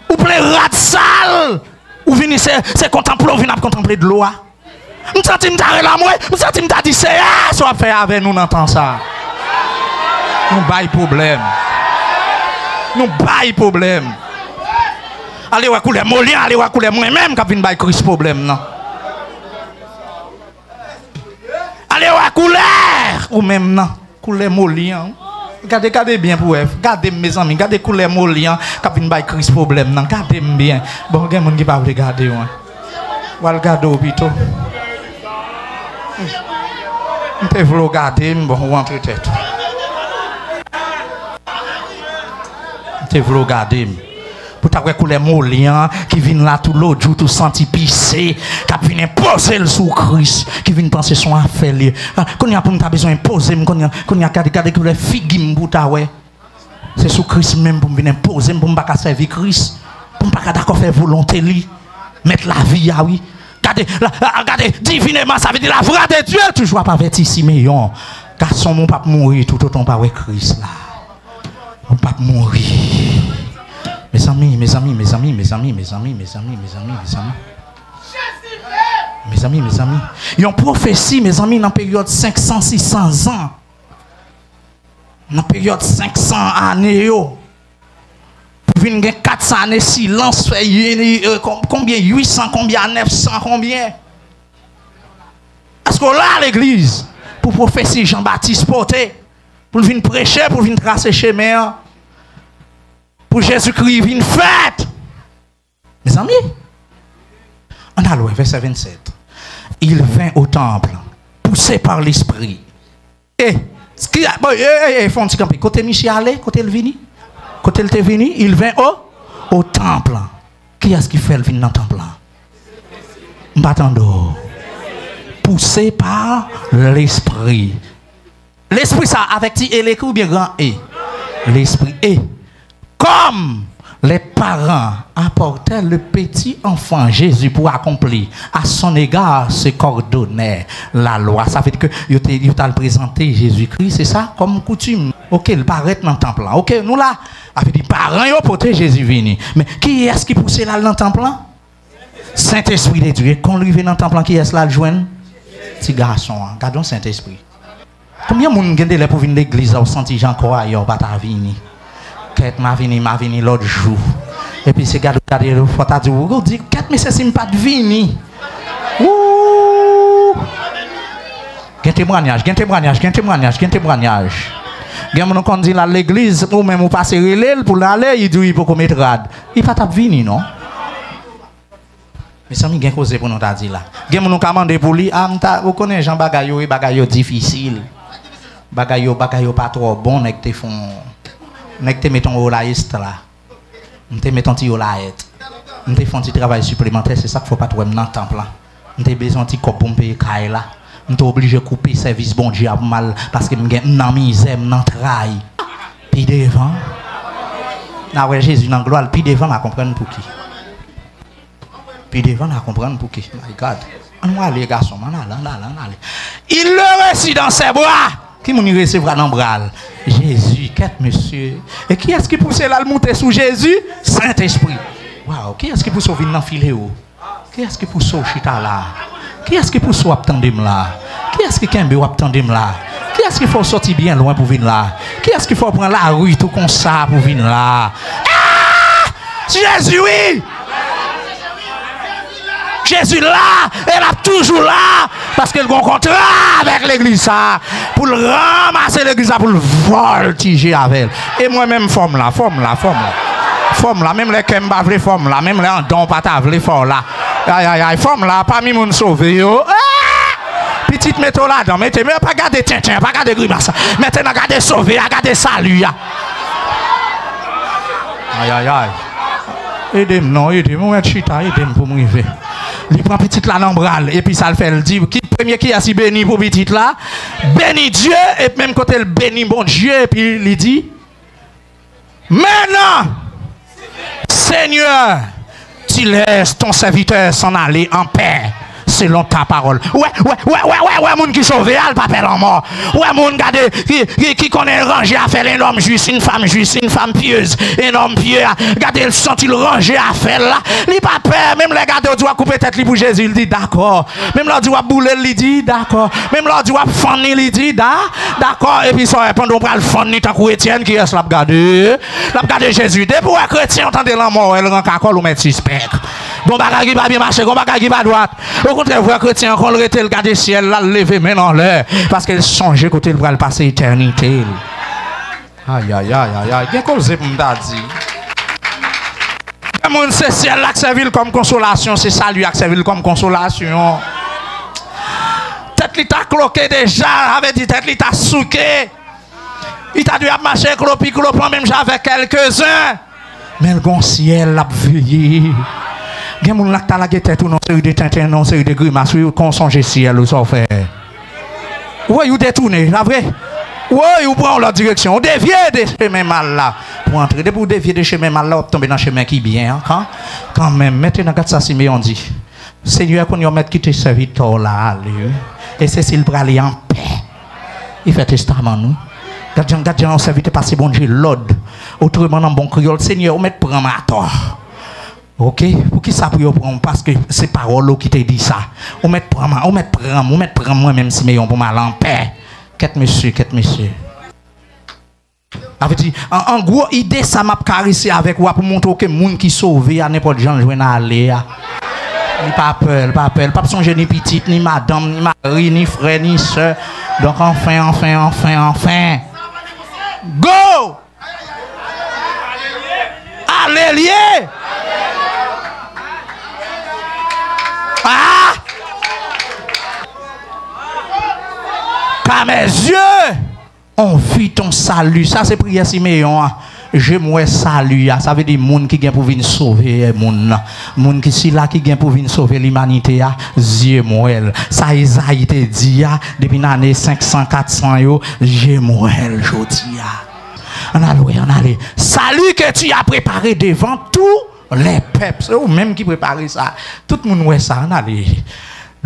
Ou plein rat sale. Ou venir c'est contempler, ou venir contempler de l'eau. Je me sens m'tare la moi, je me sens m'tare dit c'est ça va faire avec nous dans temps ça. Nous bail problème. Nous bail problème. Allez wa couleur molien, allez wa couleur moi même qui vinn bail Christ problème non. Allez wa couleur ou même non, couleur molien. Regardez bien pour vous. Regardez mes amis, regardez couleur molien qui vinn bail Christ problème non. Regardez bien. Bon, il y a des gens qui pas regarder moi. Ou regarder au plutôt. Je vais regarder, bon, rentre tête. Je vais regarder. Pour ta couleur molien qui vient là tout l'autre jour, tout senti pissé, qui vient poser le sous Christ, qui vient penser son affaire. Quand il y a pour besoin de poser, quand il y a regardé que les figues pour ta ouais. C'est sous Christ même pour venir poser, pour ne pas servir Christ, pour ne pas d'accord faire volonté lui, mettre la vie à oui. Regardez, divinement, ça veut dire la vraie de Dieu, toujours pas averti Siméon. Garçon, mon pape mourir tout autant pas avec Christ là. Mon pape mourir. Mes amis. Il y a une prophétie, mes amis, dans la période 500-600 ans. Dans la période 500 années. Vin gen 400 années silence, combien 800, combien 900, combien? Est-ce que là l'église, pour prophétie Jean-Baptiste porter, pour venir prêcher, pour venir tracer chemin, pour Jésus-Christ venir fête. Mes amis, on a le verset 27. Il vint au temple, poussé par l'esprit. Et, font un petit camp, côté Michel allé, côté le vini. Quand il est venu, il vint au temple. Qui est-ce qui fait le vin dans le temple? M'attendons. Poussé par l'esprit. L'esprit, ça, avec ti et l'écrit ou bien grand et? L'esprit et. Comme les parents apportaient le petit enfant Jésus pour accomplir à son égard ce qu'ordonnait la loi. Ça veut dire que il t'a présenté Jésus-Christ, c'est ça, comme coutume. Ok, il paraît dans le temple. Ok, nous là, avec des parents, ils ont porté Jésus venu. Mais qui est-ce qui poussait là dans le temple? Saint-Esprit de Dieu. Quand lui vient dans le temple, qui est-ce là le joindre? Petit garçon, gardons Saint-Esprit. Combien de monde ont pour venir à l'église au senti Jean quoi ailleurs pas ta venir. Qu'est m'a venu l'autre jour. Et puis c'est garder faut ta dire vous dit qu'est mais c'est pas de venir. Ouh! Gen témoignage. Gen mon kon dit là l'église ou même ou passer relève pour l'aller, il dit il faut mettre rad. Il pas t'a venir non. Mais ça mi gen cause pour nous t'a dit là. Gen mon commandé pour lui, vous connaissez Jean bagayo et bagayo difficile. Bagayo pas trop bon nek te font nek te mettons au laïste là. On te mettons ti au laïste. On te font un travail supplémentaire, c'est ça qu'il faut pas trop dans le temple là. On te besoin de cop pour payer caille là. On te obligé de couper service bon Dieu mal parce que m'gen nan misère nan travail. Puis devant. Na ouais Jésus dans gloire, puis devant la comprendre pour qui. Puis devant la comprendre pour qui. My God. On va aller garçon, on aller. Il le reçut dans ses bras. Qui m'y recevra dans bras? Jésus, quête monsieur. Et qui est-ce qui pousse là le monter sous Jésus? Saint-Esprit. Wow, qui est-ce qui pousse venir dans filéo? Qui est-ce qui pousse au chita là? Qui est-ce qui pousse au attendem là? Qui est-ce qui kembe au attendem là? Qui est-ce qu'il faut sortir bien loin pour venir là? Qui est-ce qu'il faut prendre la rue tout comme ça pour venir là? Ah! Jésus oui! Jésus là, elle a toujours là, parce qu'elle a un contrat avec l'église ça, pour le ramasser l'église pour le voltiger avec elle. Et moi-même, forme là, même les kemba vle forme là, même les andon pata vle forme là. Aïe, forme là, parmi mon sauvé yo. Petite méthode là, dans mettez, mais pas garder tintin, pas garder grimace. Maintenant, garder sauvé, garder salut. Aïe. Aidez-moi, aidez-moi, chita, aidez-moi pour m'arriver. Il prend petite là dans bral et puis ça le fait le dit qui premier qui a si béni pour petite là béni Dieu et même quand elle bénit bon Dieu et puis il dit maintenant Seigneur tu laisses ton serviteur s'en aller en paix selon ta parole. Ouais, moun qui sauve, elle pas pelle en mort. Ouais, moun gade, qui connaît ranger à faire un homme juste, une femme pieuse, un homme pieux, gade, il sent il ranger à faire là. Il pas peur, même les gade, on doit couper tête pour Jésus, il dit d'accord. Même là, on doit bouler, il dit d'accord. Même là, on doit fanner, il dit d'accord. Et puis, ça, pendant qu'on va le fanner, tant que Étienne qui est là, regarder Jésus. Depuis que chrétien entendait la mort, elle rentre à col ou met suspect. Bon bagage qui va bien marcher, bon bagage qui va droite. Au contraire, vrai chrétien, quand le regarde le ciel, là, lever main en l'air. Parce qu'elle songeait côté le bras passer éternité. Aïe. Qu'est-ce que vous avez dit? C'est ciel là qui servit comme consolation, c'est ça lui qui servit comme consolation. Tête li t'a cloqué déjà, avait dit tête li t'a souqué. Il t'a dû marcher clopi, même avec quelques-uns. Mais le bon ciel l'a veillé. Il y a des gens qui ont la tête ou non, série de tintins, non, série de grimaces, qu'on songe ciel ou ça fait. Oui, vous détournez, la vraie. Oui, vous prenez la direction. Vous déviez des chemins mal là. Pour entrer, dès que vous déviez des chemins mal là, vous tombez dans le chemin qui est bien. Quand même, maintenant, quand ça, Simeon dit, Seigneur, qu'on y mette quitter ce serviteur là, et c'est s'il va aller en paix. Il fait testament, nous. Gardien, on serviteur passer bon Dieu, l'ordre. Autrement, dans bon créole, Seigneur, on met prendre ma tort. Ok, pour qui ça pour prendre parce que c'est parole qui te dit ça. On met prendre moi même si mais on pour mal en paix. Quête monsieur. Avait dit en gros idée ça m'a caressé avec moi pour montrer que monde qui sauvé à n'importe gens joindre aller. Il pas peur, pas songer ni petite ni madame ni mari ni frère ni soeur. Donc enfin. Go! Alléluia! Ah! Car mes yeux ont vu ton salut. Ça c'est prière Siméon. Je me salue. Ça veut dire monde qui vient pour venir sauver monde qui si là qui vient pour venir sauver l'humanité. Dieu moelle. Ça Isaïe te dit depuis l'année 500-400 yo. Je moelle jodi. On allait. Salut que tu as préparé devant tous les peuples. C'est eux même qui préparent ça. Tout le monde voit ça. On allait.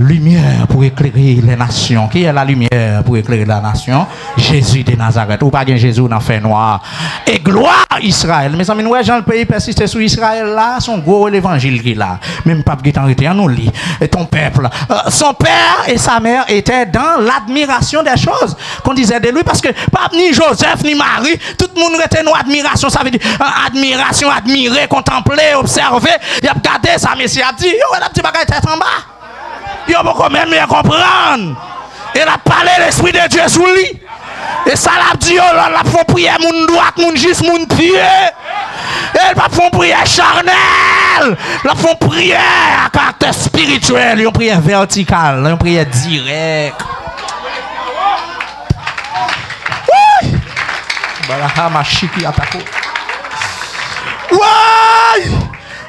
lumière pour éclairer les nations. Qui est la lumière pour éclairer la nation? Jésus de Nazareth. Ou pas bien Jésus dans fait noir. Et gloire Israël. Mes amis, nous, Jean le pays persiste sur Israël là, son gros l'évangile qui est là. Même pas qui est en retard, nous lit. Et ton peuple. Son père et sa mère étaient dans l'admiration des choses qu'on disait de lui, parce que pas ni Joseph ni Marie, tout le monde était dans l'admiration. Ça veut dire admiration, admirer, contempler, observer. Il a regardé ça, Messie a dit, yo, la petite bagaille tête en bas. Il a beaucoup même mieux comprendre. Il a parlé l'Esprit de Dieu sous lui. Et ça l'a dit, la font prière, mon droite, mon juste, mon pied. Et pas font prière charnelle. La font prière à caractère spirituel. Une prière verticale, une prière directe. Oui. Oui.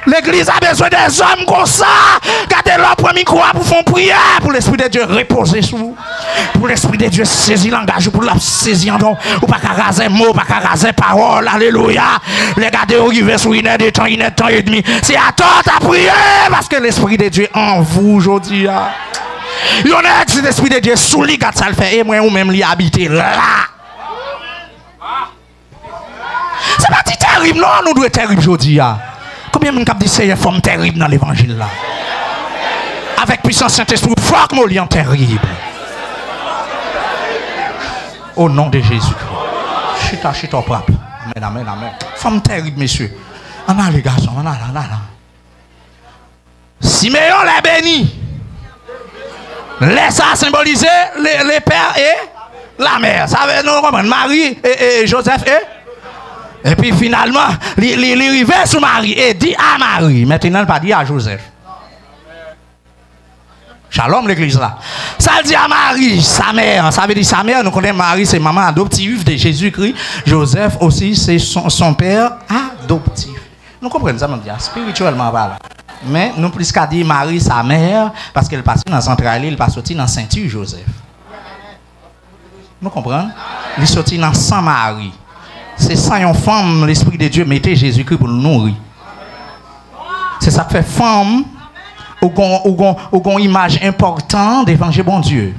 L'église a besoin des hommes comme ça. Gardez leur premier croix pour faire prière. Pour l'Esprit de Dieu reposer sur vous. Pour l'Esprit de Dieu saisir langage. Pour la saisir en don. Ou pas qu'à raser mots, pas qu'à raser parole. Alléluia. Les gardez arriver sur une heure de temps, une heure de temps et demi. C'est à toi à prier. Parce que l'Esprit de Dieu en vous aujourd'hui. Il y en a qui l'Esprit de Dieu sous lui. Quand ça le fait. Et moi ou même l'y habiter là. C'est pas si terrible. Non, nous devons être terrible aujourd'hui. Combien de gens disent que c'est une forme terrible dans l'évangile là? Avec puissance Saint-Esprit, faut que nous terrible. Au nom de Jésus-Christ. Chita propre. Amen, amen, amen. Forme terrible, messieurs. On a les garçons, on a là. Siméon l'a béni. Laisse ça symboliser les pères et la mère. Ça veut nous comprendre. Marie et Joseph et puis finalement, il arrivait sur Marie et dit à Marie. Maintenant, il pas dit à Joseph. Shalom l'église là. Ça dit à Marie, sa mère. Ça veut dire sa mère, nous connaissons Marie, c'est maman adoptive de Jésus-Christ. Joseph aussi, c'est son père adoptif. Nous comprenons ça, spirituellement voilà. Mais nous plus qu'à dire Marie, sa mère, parce qu'elle passe dans centrale, il passe aussi dans ceinture Joseph. Nous comprenons? Il sortit dans sang Marie. C'est ça une femme, l'Esprit de Dieu mettait Jésus-Christ pour nous nourrir. C'est ça qui fait femme, ou une image importante d'évangile bon Dieu.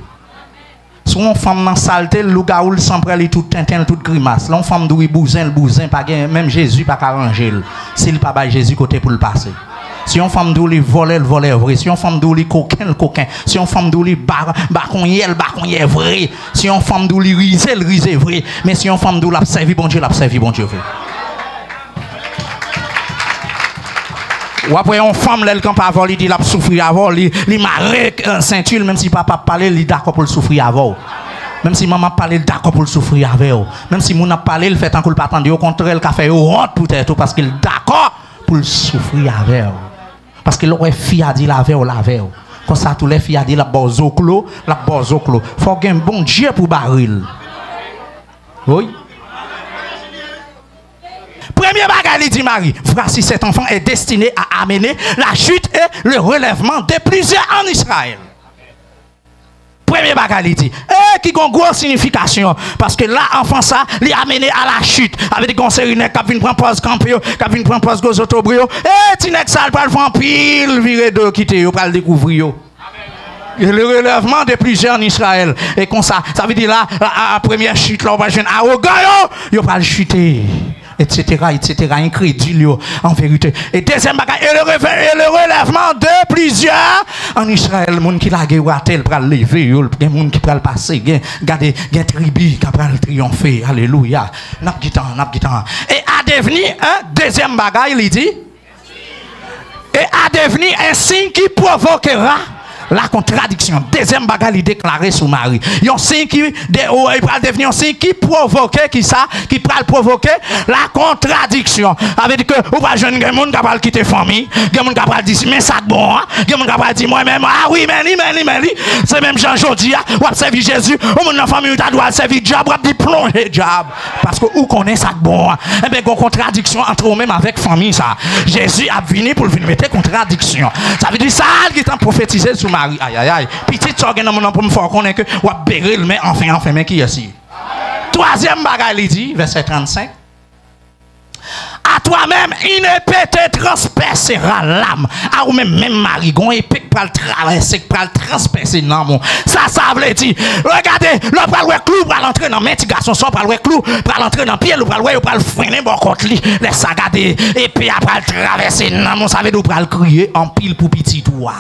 Si une femme dans saleté, le gaoul sans prêler tout tintin, toute grimace. Là, une femme d'où le bousin, pas même Jésus pas arranger. S'il pas bail Jésus côté pour le passer. Si une femme d'où le voler, le voler vrai. Si une femme d'où le coquin, le coquin. Si une femme d'où le baconnier, le baconnier vrai. Si une femme d'où le riser, le riser vrai. Mais si une femme d'où l'a servi bon Dieu, l'a servi bon Dieu vrai. Ou après, une femme, elle, quand pas avoir, il dit l'a souffrir avant, il marre ceinture, même si papa parle, il est d'accord pour le souffrir avant. Même si maman parle, il est d'accord pour le souffrir avant. Même si mon a parlé, il fait tant qu'il pas attendre. Au contraire, il a fait honte peut-être parce qu'il est d'accord pour le souffrir avant. Parce que l'aurait fille a dit la veille ou la veille. Comme ça, tous les filles a dit la bozo clos, la bozo clos. Faut qu'il y ait un bon Dieu pour baril. Oui. Premier bagage, dit Marie. Voici cet enfant est destiné à amener la chute et le relèvement de plusieurs en Israël. Premier bagage, il dit. Et qui a une grosse signification. Parce que là, enfant, ça, il est amené à la chute. Avec des conseils, qui viennent prendre pause campio, qui viennent prendre pause gozotobrio. Et Tinek, ça, il va le faire pile, virer de quitter, il va le découvrir. Le relèvement de plusieurs en Israël. Et comme ça, ça veut dire là, la première chute, là, on va jeune arrogant, il va le chuter. Etc. Incrédule en vérité. Et deuxième bagage, et le relèvement de plusieurs en Israël. Les gens qui la guerre pour le lever, les gens qui peuvent le passer, regardez, il y a une tribu qui va le triompher. Alléluia. N'a et à devenir un deuxième bagage, il dit, et à devenir un signe qui provoquera la contradiction. Deuxième bagage, il déclaré sur Marie. Il y a un signe qui va devenir un signe qui provoque, qui va provoquer la contradiction. Avec que, ou pas jeune, il y a des gens qui va quitter la famille, il y a des gens qui va dire, mais ça de bon, il y a des gens qui va dire, moi-même, ah oui, mais c'est même Jean Jodi, ou a servi Jésus, ou mon famille, tu dois servir diable, ou a dit plonger diable. Parce que, où connaît ça de bon, eh bien, il y a une contradiction entre eux-mêmes avec la famille, ça. Jésus a venu pour venir mettre contradiction. Ça veut dire ça, qui est prophétisé sur Marie. Aïe. Petit sorgane dans mon nom pour me faire connaître que ou a bérer le mais enfin mais qui est ici. Troisième bagage il dit verset 35. À toi-même, une épée te transpercera l'âme. À ou même Marie, une épée qui va le traverser, qui va le transpercer dans mon. Ça veut dire, regardez, le bras le clou, pour l'entrer dans mes petits garçons, soit par le clou, pour l'entrer dans pied, le bras le freiner, bon contre lui, laisse regarder, et puis après le traverser dans mon, ça veut dire, pour le crier en pile pour petit toi.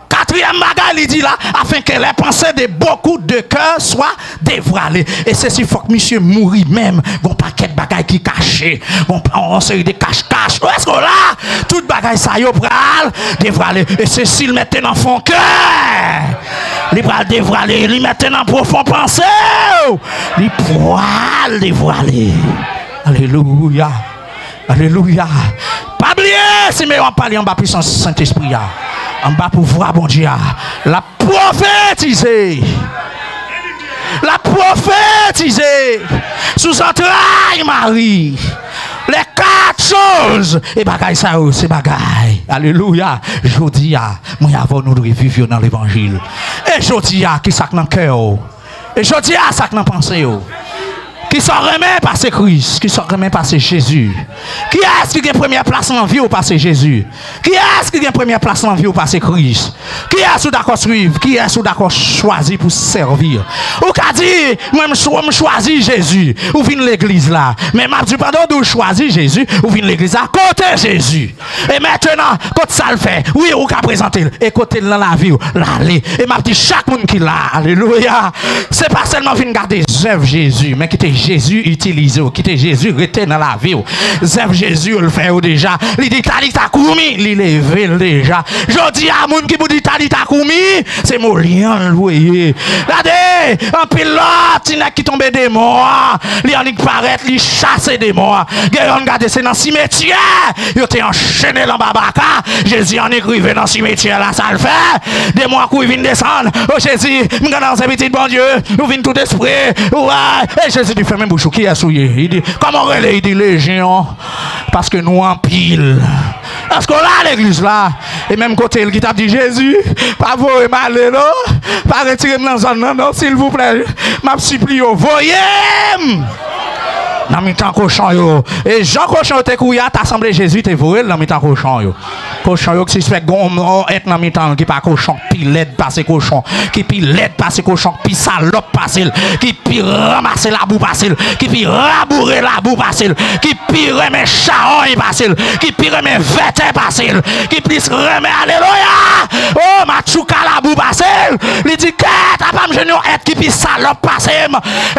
Quatrième bagage, il dit là, afin que les pensées de beaucoup de cœurs soient dévoilées. Et c'est s'il faut que monsieur mourit même, bon paquet de bagages qui cachés, bon on série de cache-cache. Où est-ce que là, tout bagage ça y est pral dévoilé. Et c'est s'il mettait dans son cœur, il pral dévoiler, il mettait dans profond pensée, il pral dévoiler. Alléluia. Alléluia. Pas oublier, si mais on parle en bas puissance Saint-Esprit. En bas pour voir bon Dieu, la prophétiser, la prophétiser sous entrailles Marie, les 4 choses et bagaille ça c'est bagaille. Alléluia. Jodi a, moi avant nous devons vivre dans l'évangile. Et jodi a qui ça dans cœur. Et jodi a ça dans pensée. Qui sont remis par ce Christ, qui sont remis par ce Jésus. Qui est-ce qui a première place dans la vie ou par ce Jésus? Qui est-ce qui a première place dans la vie ou par ce Christ? Qui est-ce qui d'accord suivre? Qui est-ce qui d'accord choisir pour servir? Ou qu'a dit, moi je choisis Jésus, ou vient l'église là. Mais m'a dit pardon d'où choisir Jésus, ou vient l'église à côté Jésus. Et maintenant, quand ça le fait, oui, ou qu'a présenté, et côté dans la vie, l'aller. Et m'a dit chaque monde qui l'a, alléluia. C'est pas seulement venir garder les œuvres Jésus, mais qui était Jésus utilisé, qui était Jésus resté dans la vie. Zèv Jésus le fait déjà. Il dit Talita Koumi, il levé déjà. Je dis à moun qui vous dit Talita Koumi, c'est mon lien le voyez. Regardez, un pilote qui tombe des morts, il en paraît, il chasse des morts. Regardez, c'est dans le cimetière. Il était enchaîné dans Babaka. Jésus en écrivait dans le cimetière là, ça le fait. Des mois qui viennent descendre. Oh Jésus, je dans ces petits bon Dieu, nous venons tout esprit. Ouais, et Jésus dit même bouche qui est souillé. Il dit comment relais, il dit légion parce que nous en pile. Parce que là l'église là et même côté qui t'a dit Jésus pas vous et mal non pas retirer dans zone non s'il vous plaît m'a supplie voyez dans mi-temps cochon yo et Jean cochon te couilla t'assemblée Jésus te voyé dans mi-temps cochon yo qui suspect gon être dans mi-temps qui pas cochon pilette passer cochon qui pilette passer cochon qui salope passer qui pi ramasser la boue passer qui pi rabourer la boue passer qui pi remet charogne passer qui pi remet vêtements passer qui pi remet alléluia oh machouka la boue passer il dit que t'as pas me genou être qui pi salope passer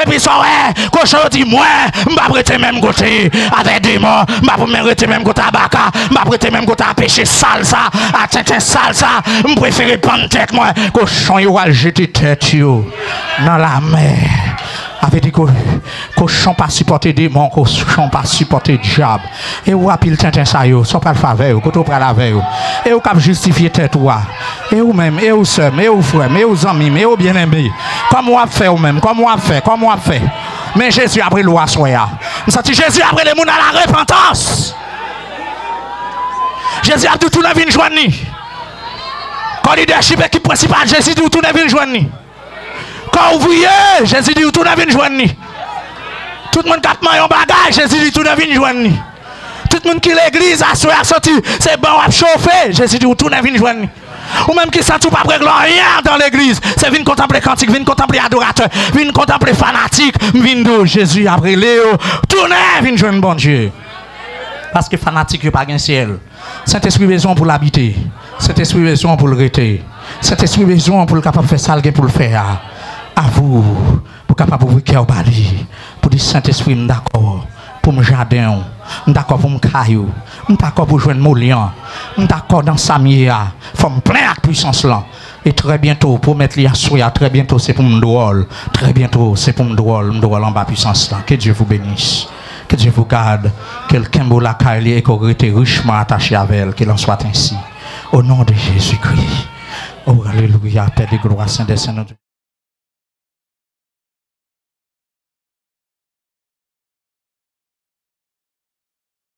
et puis ça ouais cochon dit moi m'a prêter même côté avec des morts m'a prêter même côté abaka m'a prêter même côté pêcher salsa à tête salsa me préférer prendre tête moi cochon yo va jeter tête yo dans la mer avec dit cochon pas supporter démon cochon pas supporter diable et ou apil tintin ça yo sans pas le faveur côté pour la veille et ou cap justifier tête toi et ou même et ou sœur et ou frère et ou amis et ou bien-aimé comme on fait ou même comme on fait mais Jésus après loi soya nous senti Jésus après les moun à la repentance Jésus a dit tout le vin joindre quand leadership équipe principale Jésus dit tout le vin joindre quand ouvrier Jésus dit tout le vin joindre tout le monde qui a un bagage Jésus dit tout le vin joindre tout le monde qui l'église a sorti c'est bon à chauffer Jésus dit tout le vin joindre ou même qui sent tout pas près rien dans l'église c'est venir contempler cantique venir contempler adorateur venir contempler fanatique venir Jésus après Léo tourner venir joindre bon Dieu parce que fanatique il pas gain ciel Saint-Esprit besoin pour l'habiter Saint-Esprit besoin pour le rester Saint-Esprit besoin pour le capable faire ça pour le faire à vous pour capable ouvrir cœur parler pour dire Saint-Esprit d'accord pour mon jardin d'accord pour mon caillou d'accord pour joindre mon lion d'accord dans Samia faut me plein avec puissance là et très bientôt pour mettre les assoya très bientôt c'est pour mon drôle très bientôt c'est pour mon drôle en bas puissance là que Dieu vous bénisse que Dieu vous garde quelqu'un pour la caille et qu'on était richement attaché avec elle qu'il en soit ainsi au nom de Jésus-Christ oh alléluia Père de gloire Saint des Saints